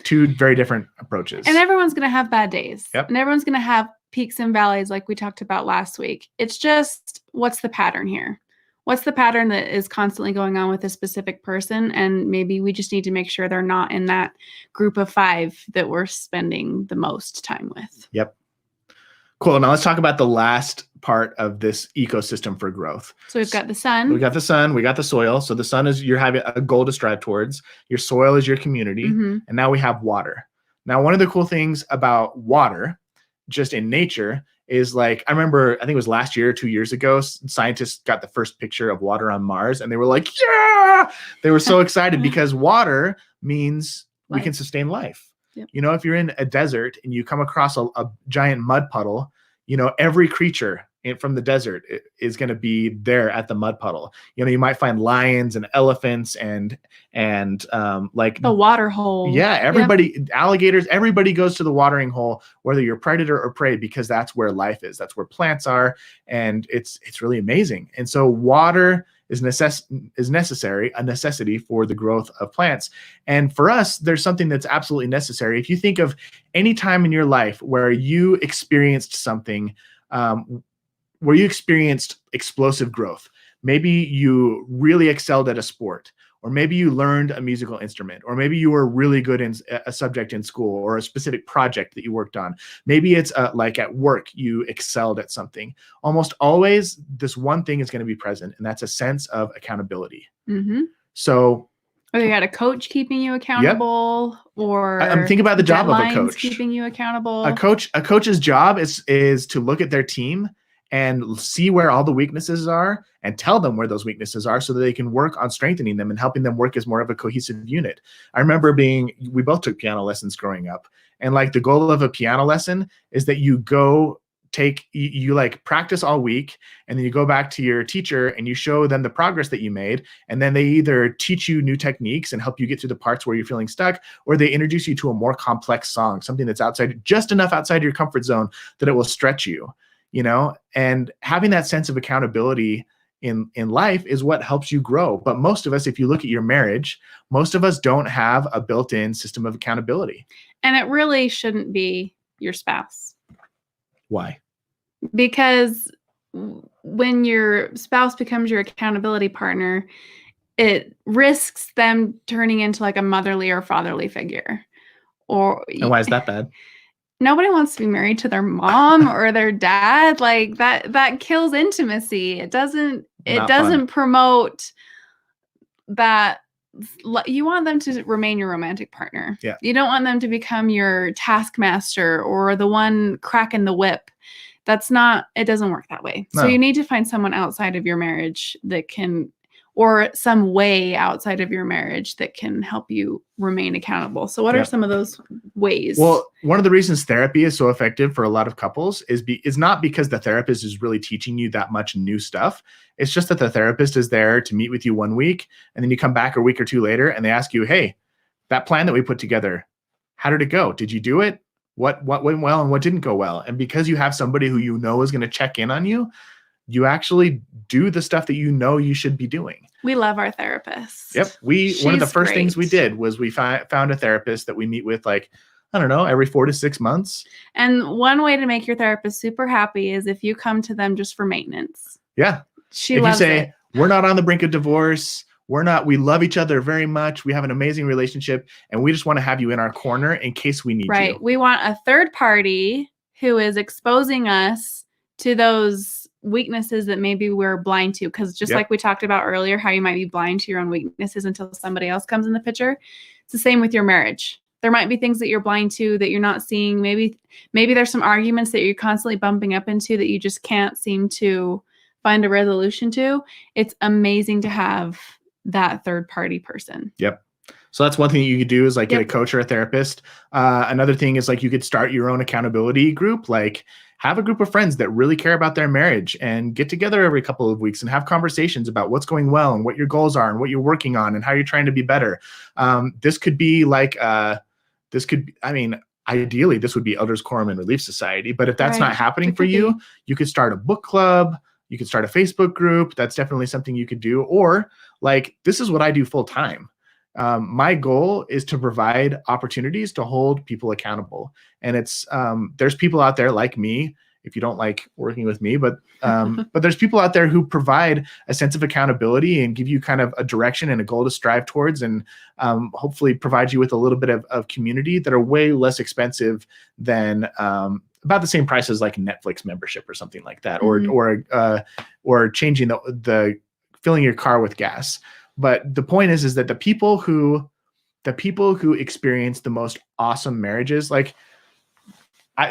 A: two very different approaches.
B: And everyone's going to have bad days.
A: Yep.
B: And everyone's going to have peaks and valleys like we talked about last week. It's just, what's the pattern here? What's the pattern that is constantly going on with a specific person? And maybe we just need to make sure they're not in that group of 5 that we're spending the most time with.
A: Yep. Cool. Now let's talk about the last part of this ecosystem for growth.
B: So we've got the sun.
A: We got the sun. We got the soil. So the sun is, you're having a goal to strive towards. Your soil is your community. And now we have water. Now, one of the cool things about water, just in nature, is like, I remember, I think it was last year or 2 years ago, scientists got the first picture of water on Mars and they were like, yeah, they were so excited because water means we can sustain life. Yep. You know, if you're in a desert and you come across a giant mud puddle, you know, every creature from the desert is going to be there at the mud puddle. You know, you might find lions and elephants and like
B: the water hole.
A: Yeah, everybody, alligators, everybody goes to the watering hole, whether you're predator or prey, because that's where life is. That's where plants are, and it's really amazing. And so water is necessary, a necessity for the growth of plants. And for us, there's something that's absolutely necessary. If you think of any time in your life where you experienced something, where you experienced explosive growth, maybe you really excelled at a sport, or maybe you learned a musical instrument, or maybe you were really good in a subject in school or a specific project that you worked on. Maybe it's like at work, you excelled at something. Almost always this one thing is going to be present, and that's a sense of accountability. So
B: or you got a coach keeping you accountable, or
A: I'm thinking about the job of a coach
B: keeping you accountable.
A: A coach's job is to look at their team and see where all the weaknesses are and tell them where those weaknesses are so that they can work on strengthening them and helping them work as more of a cohesive unit. I remember we both took piano lessons growing up, and like the goal of a piano lesson is that you like practice all week, and then you go back to your teacher and you show them the progress that you made, and then they either teach you new techniques and help you get through the parts where you're feeling stuck, or they introduce you to a more complex song, something that's just enough outside your comfort zone that it will stretch you. You know, and having that sense of accountability in life is what helps you grow. But most of us, if you look at your marriage, most of us don't have a built-in system of accountability.
B: And it really shouldn't be your spouse.
A: Why?
B: Because when your spouse becomes your accountability partner, it risks them turning into like a motherly or fatherly figure.
A: And why is that bad?
B: Nobody wants to be married to their mom or their dad. Like that kills intimacy. It doesn't promote that. You want them to remain your romantic partner.
A: Yeah.
B: You don't want them to become your taskmaster or the one cracking the whip. It doesn't work that way. No. So you need to find someone outside of your marriage that can or some way outside of your marriage that can help you remain accountable. So what are some of those ways?
A: Well, one of the reasons therapy is so effective for a lot of couples is not because the therapist is really teaching you that much new stuff. It's just that the therapist is there to meet with you one week, and then you come back a week or two later and they ask you, hey, that plan that we put together, how did it go? Did you do it? What went well and what didn't go well? And because you have somebody who you know is going to check in on you, you actually do the stuff that you know you should be doing.
B: We love our therapist.
A: Yep. One of the first things we did was we found a therapist that we meet with, like, I don't know, every 4 to 6 months.
B: And one way to make your therapist super happy is if you come to them just for maintenance.
A: Yeah.
B: She loves it.
A: We're not on the brink of divorce. We love each other very much. We have an amazing relationship, and we just want to have you in our corner in case we need you.
B: Right. We want a third party who is exposing us to those weaknesses that maybe we're blind to. Because just like we talked about earlier, how you might be blind to your own weaknesses until somebody else comes in the picture. It's the same with your marriage. There might be things that you're blind to that you're not seeing. Maybe there's some arguments that you're constantly bumping up into that you just can't seem to find a resolution to. It's amazing to have that third party person.
A: Yep. So that's one thing you could do is like get a coach or a therapist. Another thing is like you could start your own accountability group, like have a group of friends that really care about their marriage and get together every couple of weeks and have conversations about what's going well and what your goals are and what you're working on and how you're trying to be better. This could be like, ideally this would be Elders Quorum and Relief Society, but if that's not happening for you, you could start a book club. You could start a Facebook group. That's definitely something you could do. Or like, this is what I do full time. My goal is to provide opportunities to hold people accountable. And it's, there's people out there like me, if you don't like working with me, but there's people out there who provide a sense of accountability and give you kind of a direction and a goal to strive towards, and hopefully provide you with a little bit of community that are way less expensive than, about the same price as like a Netflix membership or something like that, or changing the filling your car with gas. But the point is that the people who experience the most awesome marriages, like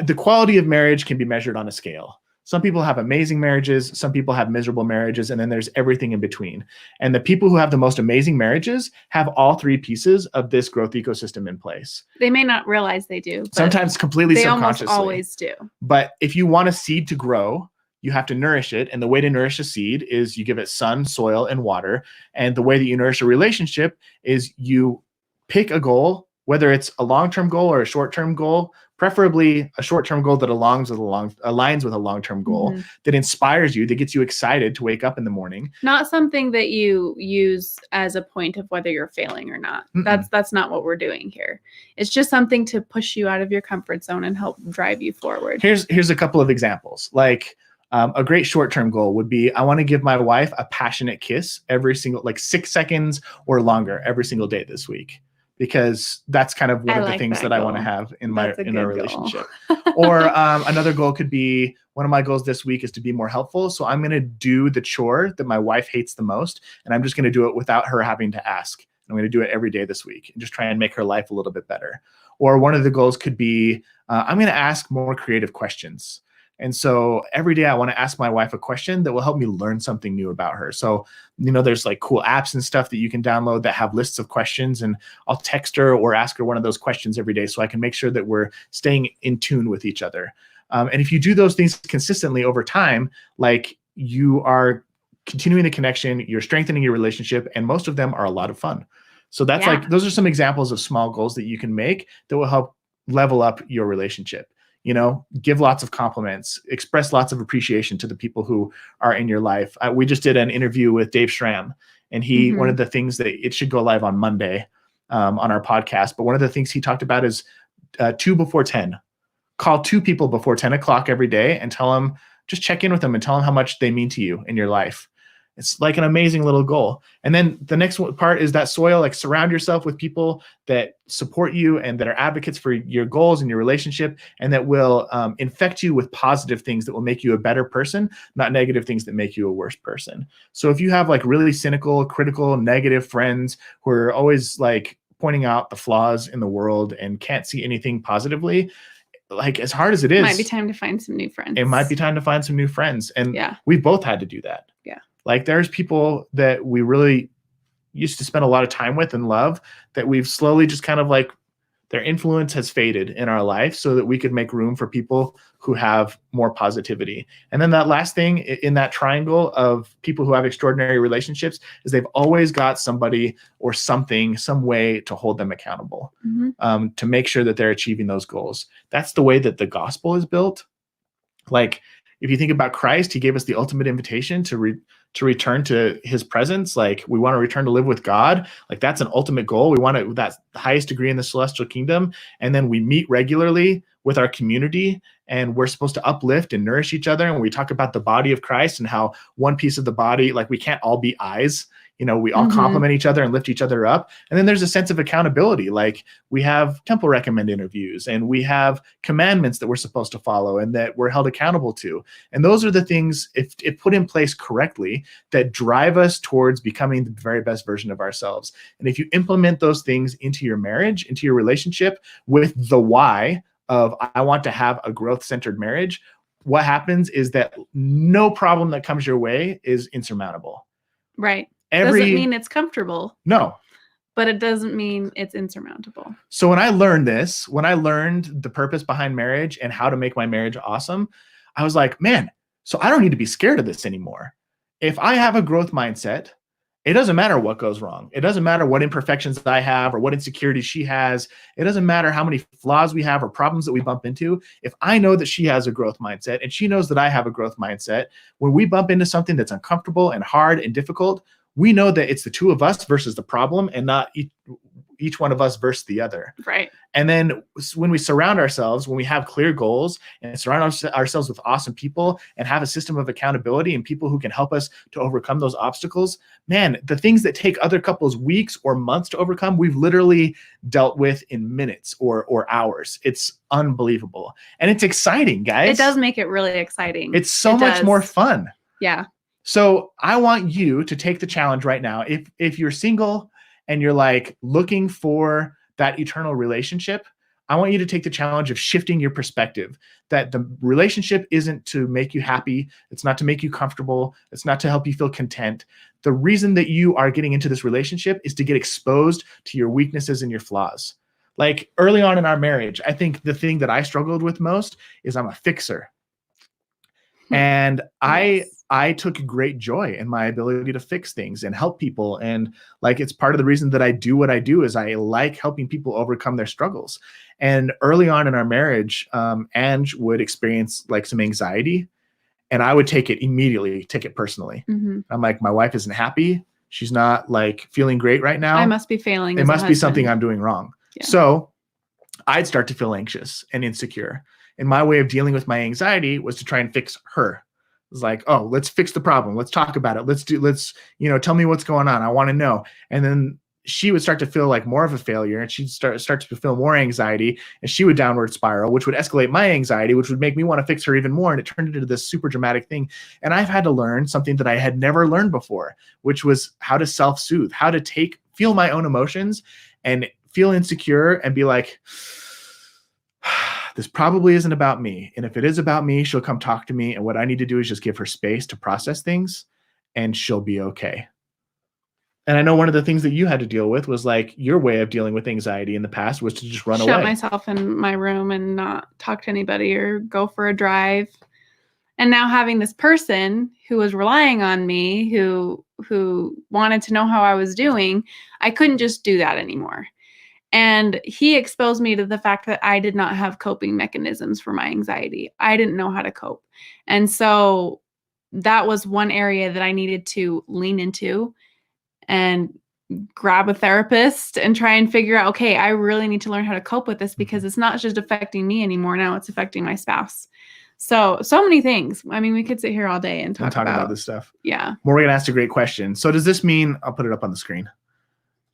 A: the quality of marriage can be measured on a scale. Some people have amazing marriages, some people have miserable marriages, and then there's everything in between. And the people who have the most amazing marriages have all three pieces of this growth ecosystem in place.
B: They may not realize they do.
A: Sometimes completely subconsciously.
B: They almost always do.
A: But if you want a seed to grow, you have to nourish it. And the way to nourish a seed is you give it sun, soil, and water. And the way that you nourish a relationship is you pick a goal, whether it's a long-term goal or a short-term goal, preferably a short-term goal that aligns with a long-term goal, that inspires you, that gets you excited to wake up in the morning.
B: Not something that you use as a point of whether you're failing or not. That's not what we're doing here. It's just something to push you out of your comfort zone and help drive you forward.
A: Here's a couple of examples. Like a great short-term goal would be, I want to give my wife a passionate kiss every single, like 6 seconds or longer every single day this week. Because that's kind of one of the things that I want to have in our relationship. Or another goal could be, one of my goals this week is to be more helpful. So I'm going to do the chore that my wife hates the most, and I'm just going to do it without her having to ask. I'm going to do it every day this week and just try and make her life a little bit better. Or one of the goals could be, I'm going to ask more creative questions. And so every day I want to ask my wife a question that will help me learn something new about her. So, there's like cool apps and stuff that you can download that have lists of questions, and I'll text her or ask her one of those questions every day so I can make sure that we're staying in tune with each other. And if you do those things consistently over time, like you are continuing the connection, you're strengthening your relationship, and most of them are a lot of fun. So that's those are some examples of small goals that you can make that will help level up your relationship. Give lots of compliments, express lots of appreciation to the people who are in your life. We just did an interview with Dave Schramm, and one of the things that it should go live on Monday on our podcast. But one of the things he talked about is 2 before 10. Call 2 people before 10 o'clock every day and just check in with them and tell them how much they mean to you in your life. It's like an amazing little goal. And then the next part is that soil, like surround yourself with people that support you and that are advocates for your goals and your relationship, and that will infect you with positive things that will make you a better person, not negative things that make you a worse person. So if you have like really cynical, critical, negative friends who are always like pointing out the flaws in the world and can't see anything positively, like as hard as it is,
B: it might be time to find some new friends.
A: It might be time to find some new friends. And we've both had to do that.
B: Yeah.
A: Like there's people that we really used to spend a lot of time with and love that we've slowly just kind of like their influence has faded in our life so that we could make room for people who have more positivity. And then that last thing in that triangle of people who have extraordinary relationships is they've always got somebody or something, some way to hold them accountable, to make sure that they're achieving those goals. That's the way that the gospel is built. Like if you think about Christ, he gave us the ultimate invitation to return to his presence. Like we want to return to live with God. Like that's an ultimate goal. We want to, that's the highest degree in the celestial kingdom. And then we meet regularly with our community and we're supposed to uplift and nourish each other. And we talk about the body of Christ and how one piece of the body, like we can't all be eyes. We all complement each other and lift each other up. And then there's a sense of accountability. Like we have temple recommend interviews and we have commandments that we're supposed to follow and that we're held accountable to. And those are the things, if put in place correctly, that drive us towards becoming the very best version of ourselves. And if you implement those things into your marriage, into your relationship with the why of I want to have a growth-centered marriage, what happens is that no problem that comes your way is insurmountable.
B: Right. Doesn't mean it's comfortable.
A: No.
B: But it doesn't mean it's insurmountable.
A: So when I learned this, when I learned the purpose behind marriage and how to make my marriage awesome, I was like, man, so I don't need to be scared of this anymore. If I have a growth mindset, it doesn't matter what goes wrong. It doesn't matter what imperfections I have or what insecurities she has. It doesn't matter how many flaws we have or problems that we bump into. If I know that she has a growth mindset and she knows that I have a growth mindset, when we bump into something that's uncomfortable and hard and difficult, we know that it's the two of us versus the problem and not each one of us versus the other.
B: Right.
A: And then when we surround ourselves, when we have clear goals and surround ourselves with awesome people and have a system of accountability and people who can help us to overcome those obstacles, man, the things that take other couples weeks or months to overcome, we've literally dealt with in minutes or hours. It's unbelievable. And it's exciting, guys.
B: It does make it really exciting.
A: It's so much more fun.
B: Yeah.
A: So I want you to take the challenge right now. If you're single and you're like looking for that eternal relationship, I want you to take the challenge of shifting your perspective, that the relationship isn't to make you happy. It's not to make you comfortable. It's not to help you feel content. The reason that you are getting into this relationship is to get exposed to your weaknesses and your flaws. Like early on in our marriage, I think the thing that I struggled with most is I'm a fixer. And
B: Yes.
A: I took great joy in my ability to fix things and help people. And like, it's part of the reason that I do what I do is I like helping people overcome their struggles. And early on in our marriage, Ange would experience like some anxiety and I would take it personally. I'm like, my wife isn't happy. She's not like feeling great right now.
B: I must be failing.
A: It must be something I'm doing wrong.
B: Yeah.
A: So I'd start to feel anxious and insecure. And my way of dealing with my anxiety was to try and fix her. It was like, oh, let's fix the problem. Let's talk about it. Let's tell me what's going on. I want to know. And then she would start to feel like more of a failure and she'd start to feel more anxiety and she would downward spiral, which would escalate my anxiety, which would make me want to fix her even more. And it turned into this super dramatic thing. And I've had to learn something that I had never learned before, which was how to self-soothe, how to feel my own emotions and feel insecure and be like, this probably isn't about me. And if it is about me, she'll come talk to me. And what I need to do is just give her space to process things and she'll be okay. And I know one of the things that you had to deal with was like your way of dealing with anxiety in the past was to just run away.
B: Shut myself in my room and not talk to anybody or go for a drive. And now having this person who was relying on me, who wanted to know how I was doing, I couldn't just do that anymore. And he exposed me to the fact that I did not have coping mechanisms for my anxiety. I didn't know how to cope. And so that was one area that I needed to lean into and grab a therapist and try and figure out, okay, I really need to learn how to cope with this because it's not just affecting me anymore. Now it's affecting my spouse. So many things. I mean, we could sit here all day and talk about
A: this stuff.
B: Yeah.
A: Morgan asked a great question. So does this mean, I'll put it up on the screen.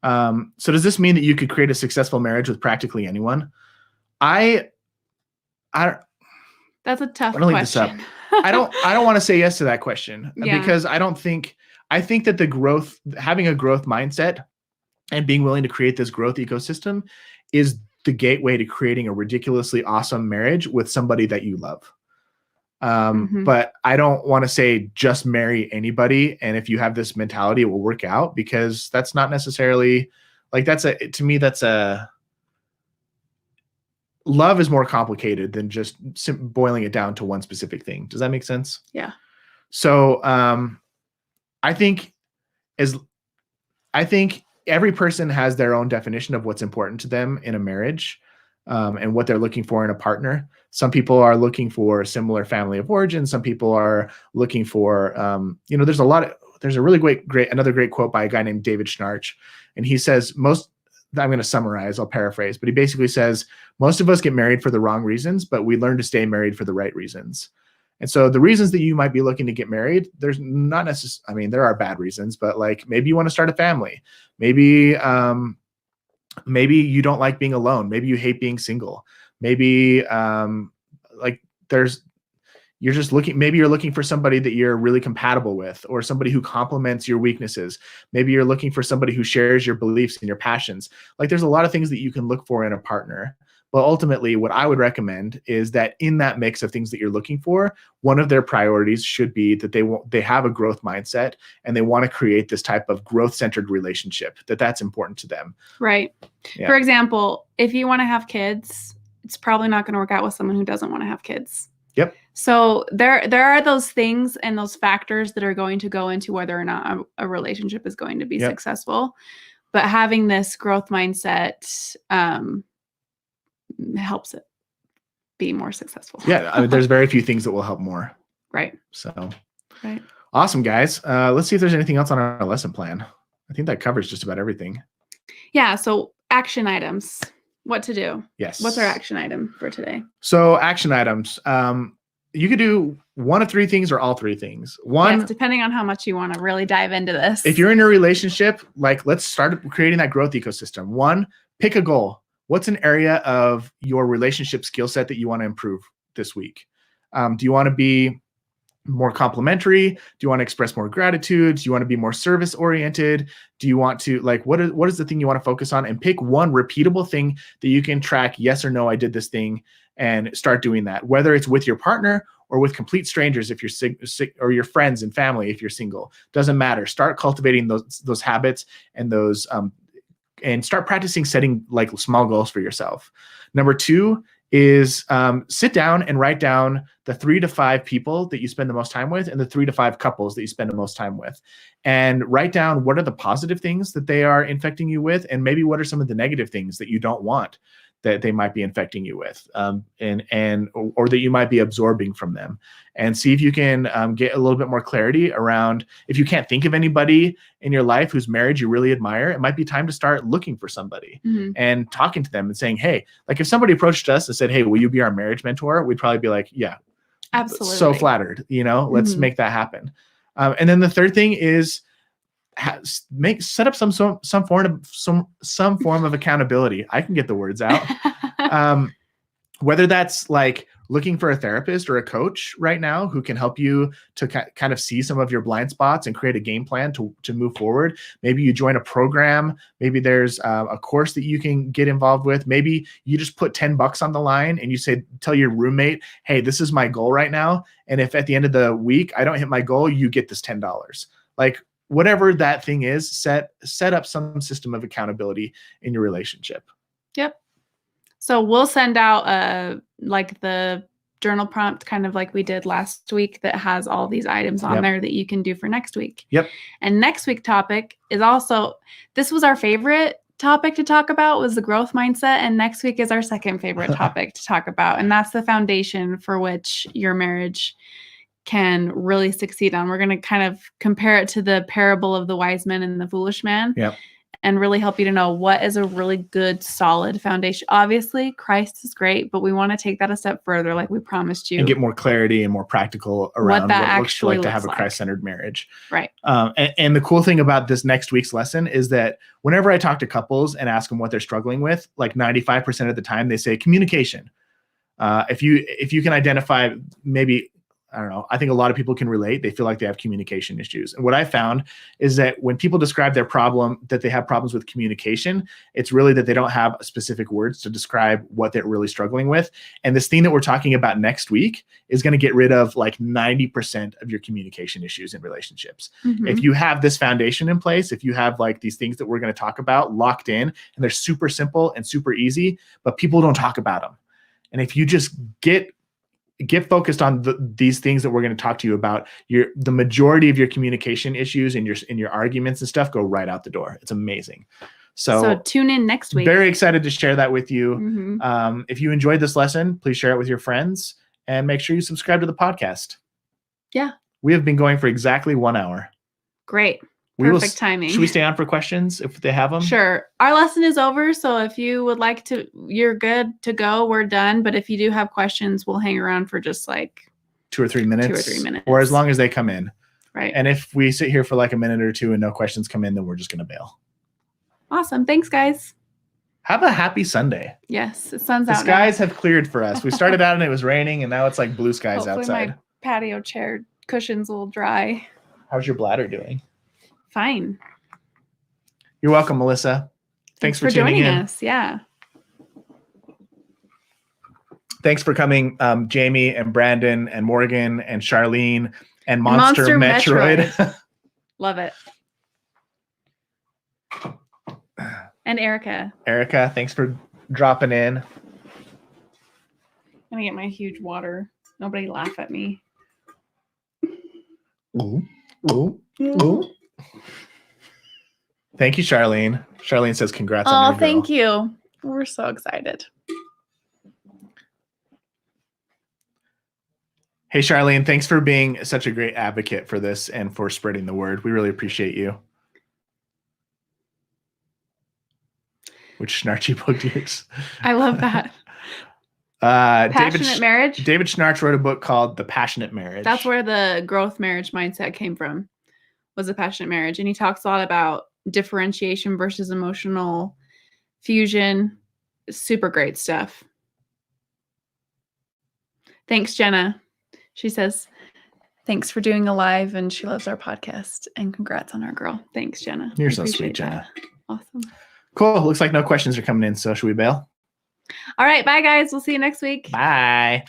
A: So does this mean that you could create a successful marriage with practically anyone?
B: That's a tough question.
A: This up. I don't want to say yes to that question because I think that having a growth mindset and being willing to create this growth ecosystem is the gateway to creating a ridiculously awesome marriage with somebody that you love. But I don't want to say just marry anybody. And if you have this mentality, it will work out, because that's not necessarily like, to me, love is more complicated than just boiling it down to one specific thing. Does that make sense?
B: Yeah.
A: So I think every person has their own definition of what's important to them in a marriage, and what they're looking for in a partner. Some people are looking for a similar family of origin. Some people are looking for, there's a really another great quote by a guy named David Schnarch. And he says, I'm going to summarize, I'll paraphrase, but he basically says, most of us get married for the wrong reasons, but we learn to stay married for the right reasons. And so the reasons that you might be looking to get married, there's not necessarily, there are bad reasons, but like maybe you want to start a family. Maybe you don't like being alone. Maybe you hate being single. Maybe maybe you're looking for somebody that you're really compatible with, or somebody who complements your weaknesses. Maybe you're looking for somebody who shares your beliefs and your passions. Like, there's a lot of things that you can look for in a partner. But ultimately, what I would recommend is that in that mix of things that you're looking for, one of their priorities should be that they have a growth mindset, and they want to create this type of growth-centered relationship, that's important to them.
B: Right. Yeah. For example, if you want to have kids, it's probably not going to work out with someone who doesn't want to have kids.
A: Yep.
B: So there are those things and those factors that are going to go into whether or not a relationship is going to be successful. But having this growth mindset helps it be more successful.
A: Yeah, there's very few things that will help more.
B: Right.
A: So,
B: right.
A: Awesome, guys. Let's see if there's anything else on our lesson plan. I think that covers just about everything.
B: Yeah. So action items. What to do?
A: Yes.
B: What's our action item for today?
A: So action items. You could do one of three things or all three things. One,
B: yes, depending on how much you want to really dive into this.
A: If you're in a relationship, like, let's start creating that growth ecosystem. One, pick a goal. What's an area of your relationship skill set that you want to improve this week? Do you want to be more complimentary? Do you want to express more gratitude? Do you want to be more service oriented? Do you want to, like, what is the thing you want to focus on? And pick one repeatable thing that you can track. Yes or no, I did this thing, and start doing that. Whether it's with your partner or with complete strangers, if you're sick, or your friends and family, if you're single, doesn't matter. Start cultivating those habits and those, and start practicing setting like small goals for yourself. Number two is sit down and write down the 3 to 5 people that you spend the most time with, and the 3 to 5 couples that you spend the most time with, and write down what are the positive things that they are infecting you with, and maybe what are some of the negative things that you don't want that they might be infecting you with, or that you might be absorbing from them, and see if you can get a little bit more clarity around, if you can't think of anybody in your life whose marriage you really admire, it might be time to start looking for somebody and talking to them and saying, hey, like, if somebody approached us and said, hey, will you be our marriage mentor? We'd probably be like, yeah,
B: absolutely.
A: So flattered, let's make that happen. And then the third thing is, set up some form of accountability. I can get the words out. Whether that's like looking for a therapist or a coach right now who can help you to kind of see some of your blind spots and create a game plan to move forward. Maybe you join a program. Maybe there's a course that you can get involved with. Maybe you just put $10 on the line and you tell your roommate, hey, this is my goal right now. And if at the end of the week I don't hit my goal, you get this $10. Like, whatever that thing is, set up some system of accountability in your relationship.
B: Yep. So we'll send out like the journal prompt, kind of like we did last week, that has all these items on there that you can do for next week.
A: Yep.
B: And next week topic is also, this was our favorite topic to talk about, was the growth mindset. And next week is our second favorite topic to talk about. And that's the foundation for which your marriage can really succeed on. We're going to kind of compare it to the parable of the wise men and the foolish man.
A: Yep.
B: And really help you to know what is a really good, solid foundation. Obviously, Christ is great, but we want to take that a step further, like we promised you.
A: And get more clarity and more practical around what it looks like to have a Christ-centered marriage.
B: Right.
A: And the cool thing about this next week's lesson is that whenever I talk to couples and ask them what they're struggling with, like 95% of the time they say communication. If you can identify maybe I don't know, I think a lot of people can relate. They feel like they have communication issues. And what I found is that when people describe their problem, that they have problems with communication, it's really that they don't have specific words to describe what they're really struggling with. And this thing that we're talking about next week is going to get rid of like 90% of your communication issues in relationships.
B: Mhm.
A: If you have this foundation in place, if you have like these things that we're going to talk about locked in, and they're super simple and super easy, but people don't talk about them. And if you just get focused on these things that we're going to talk to you about, the majority of your communication issues and your arguments and stuff go right out the door. It's amazing. So
B: tune in next week.
A: Very excited to share that with you.
B: Mhm.
A: If you enjoyed this lesson, please share it with your friends and make sure you subscribe to the podcast.
B: Yeah.
A: We have been going for exactly 1 hour.
B: Great. Perfect timing.
A: Should we stay on for questions if they have them?
B: Sure. Our lesson is over. So if you would like to, you're good to go. We're done. But if you do have questions, we'll hang around for just like
A: 2 or 3 minutes.
B: 2 or 3 minutes.
A: Or as long as they come in.
B: Right.
A: And if we sit here for like a minute or two and no questions come in, then we're just going to bail.
B: Awesome. Thanks, guys.
A: Have a happy Sunday.
B: Yes. The sun's
A: The
B: out
A: skies
B: now.
A: have cleared for us. We started out and it was raining, and now it's like blue skies
B: Hopefully
A: outside.
B: my patio chair cushions will dry.
A: How's your bladder doing?
B: Fine.
A: You're welcome, Melissa. Thanks for tuning
B: joining
A: in.
B: us. Yeah.
A: Thanks for coming, Jamie and Brandon and Morgan and Charlene and Monster Metroid.
B: Love it. And Erica.
A: Erica, thanks for dropping in.
B: I'm gonna get my huge water. Nobody laugh at me.
A: Ooh, ooh, ooh. Thank you, Charlene. Charlene says congrats on your girl.
B: Thank you. We're so excited.
A: Hey, Charlene, thanks for being such a great advocate for this and for spreading the word. We really appreciate you. Which snarchy book do you?
B: I love that. Passionate Marriage.
A: David Schnarch wrote a book called The Passionate Marriage.
B: That's where the growth marriage mindset came from, was a passionate marriage. And he talks a lot about differentiation versus emotional fusion. Super great stuff. Thanks, Jenna. She says, thanks for doing a live, and she loves our podcast, and congrats on our girl. Thanks, Jenna.
A: You're so sweet, Jenna.
B: Awesome.
A: Cool. Looks like no questions are coming in, so should we bail?
B: All right. Bye, guys. We'll see you next week.
A: Bye.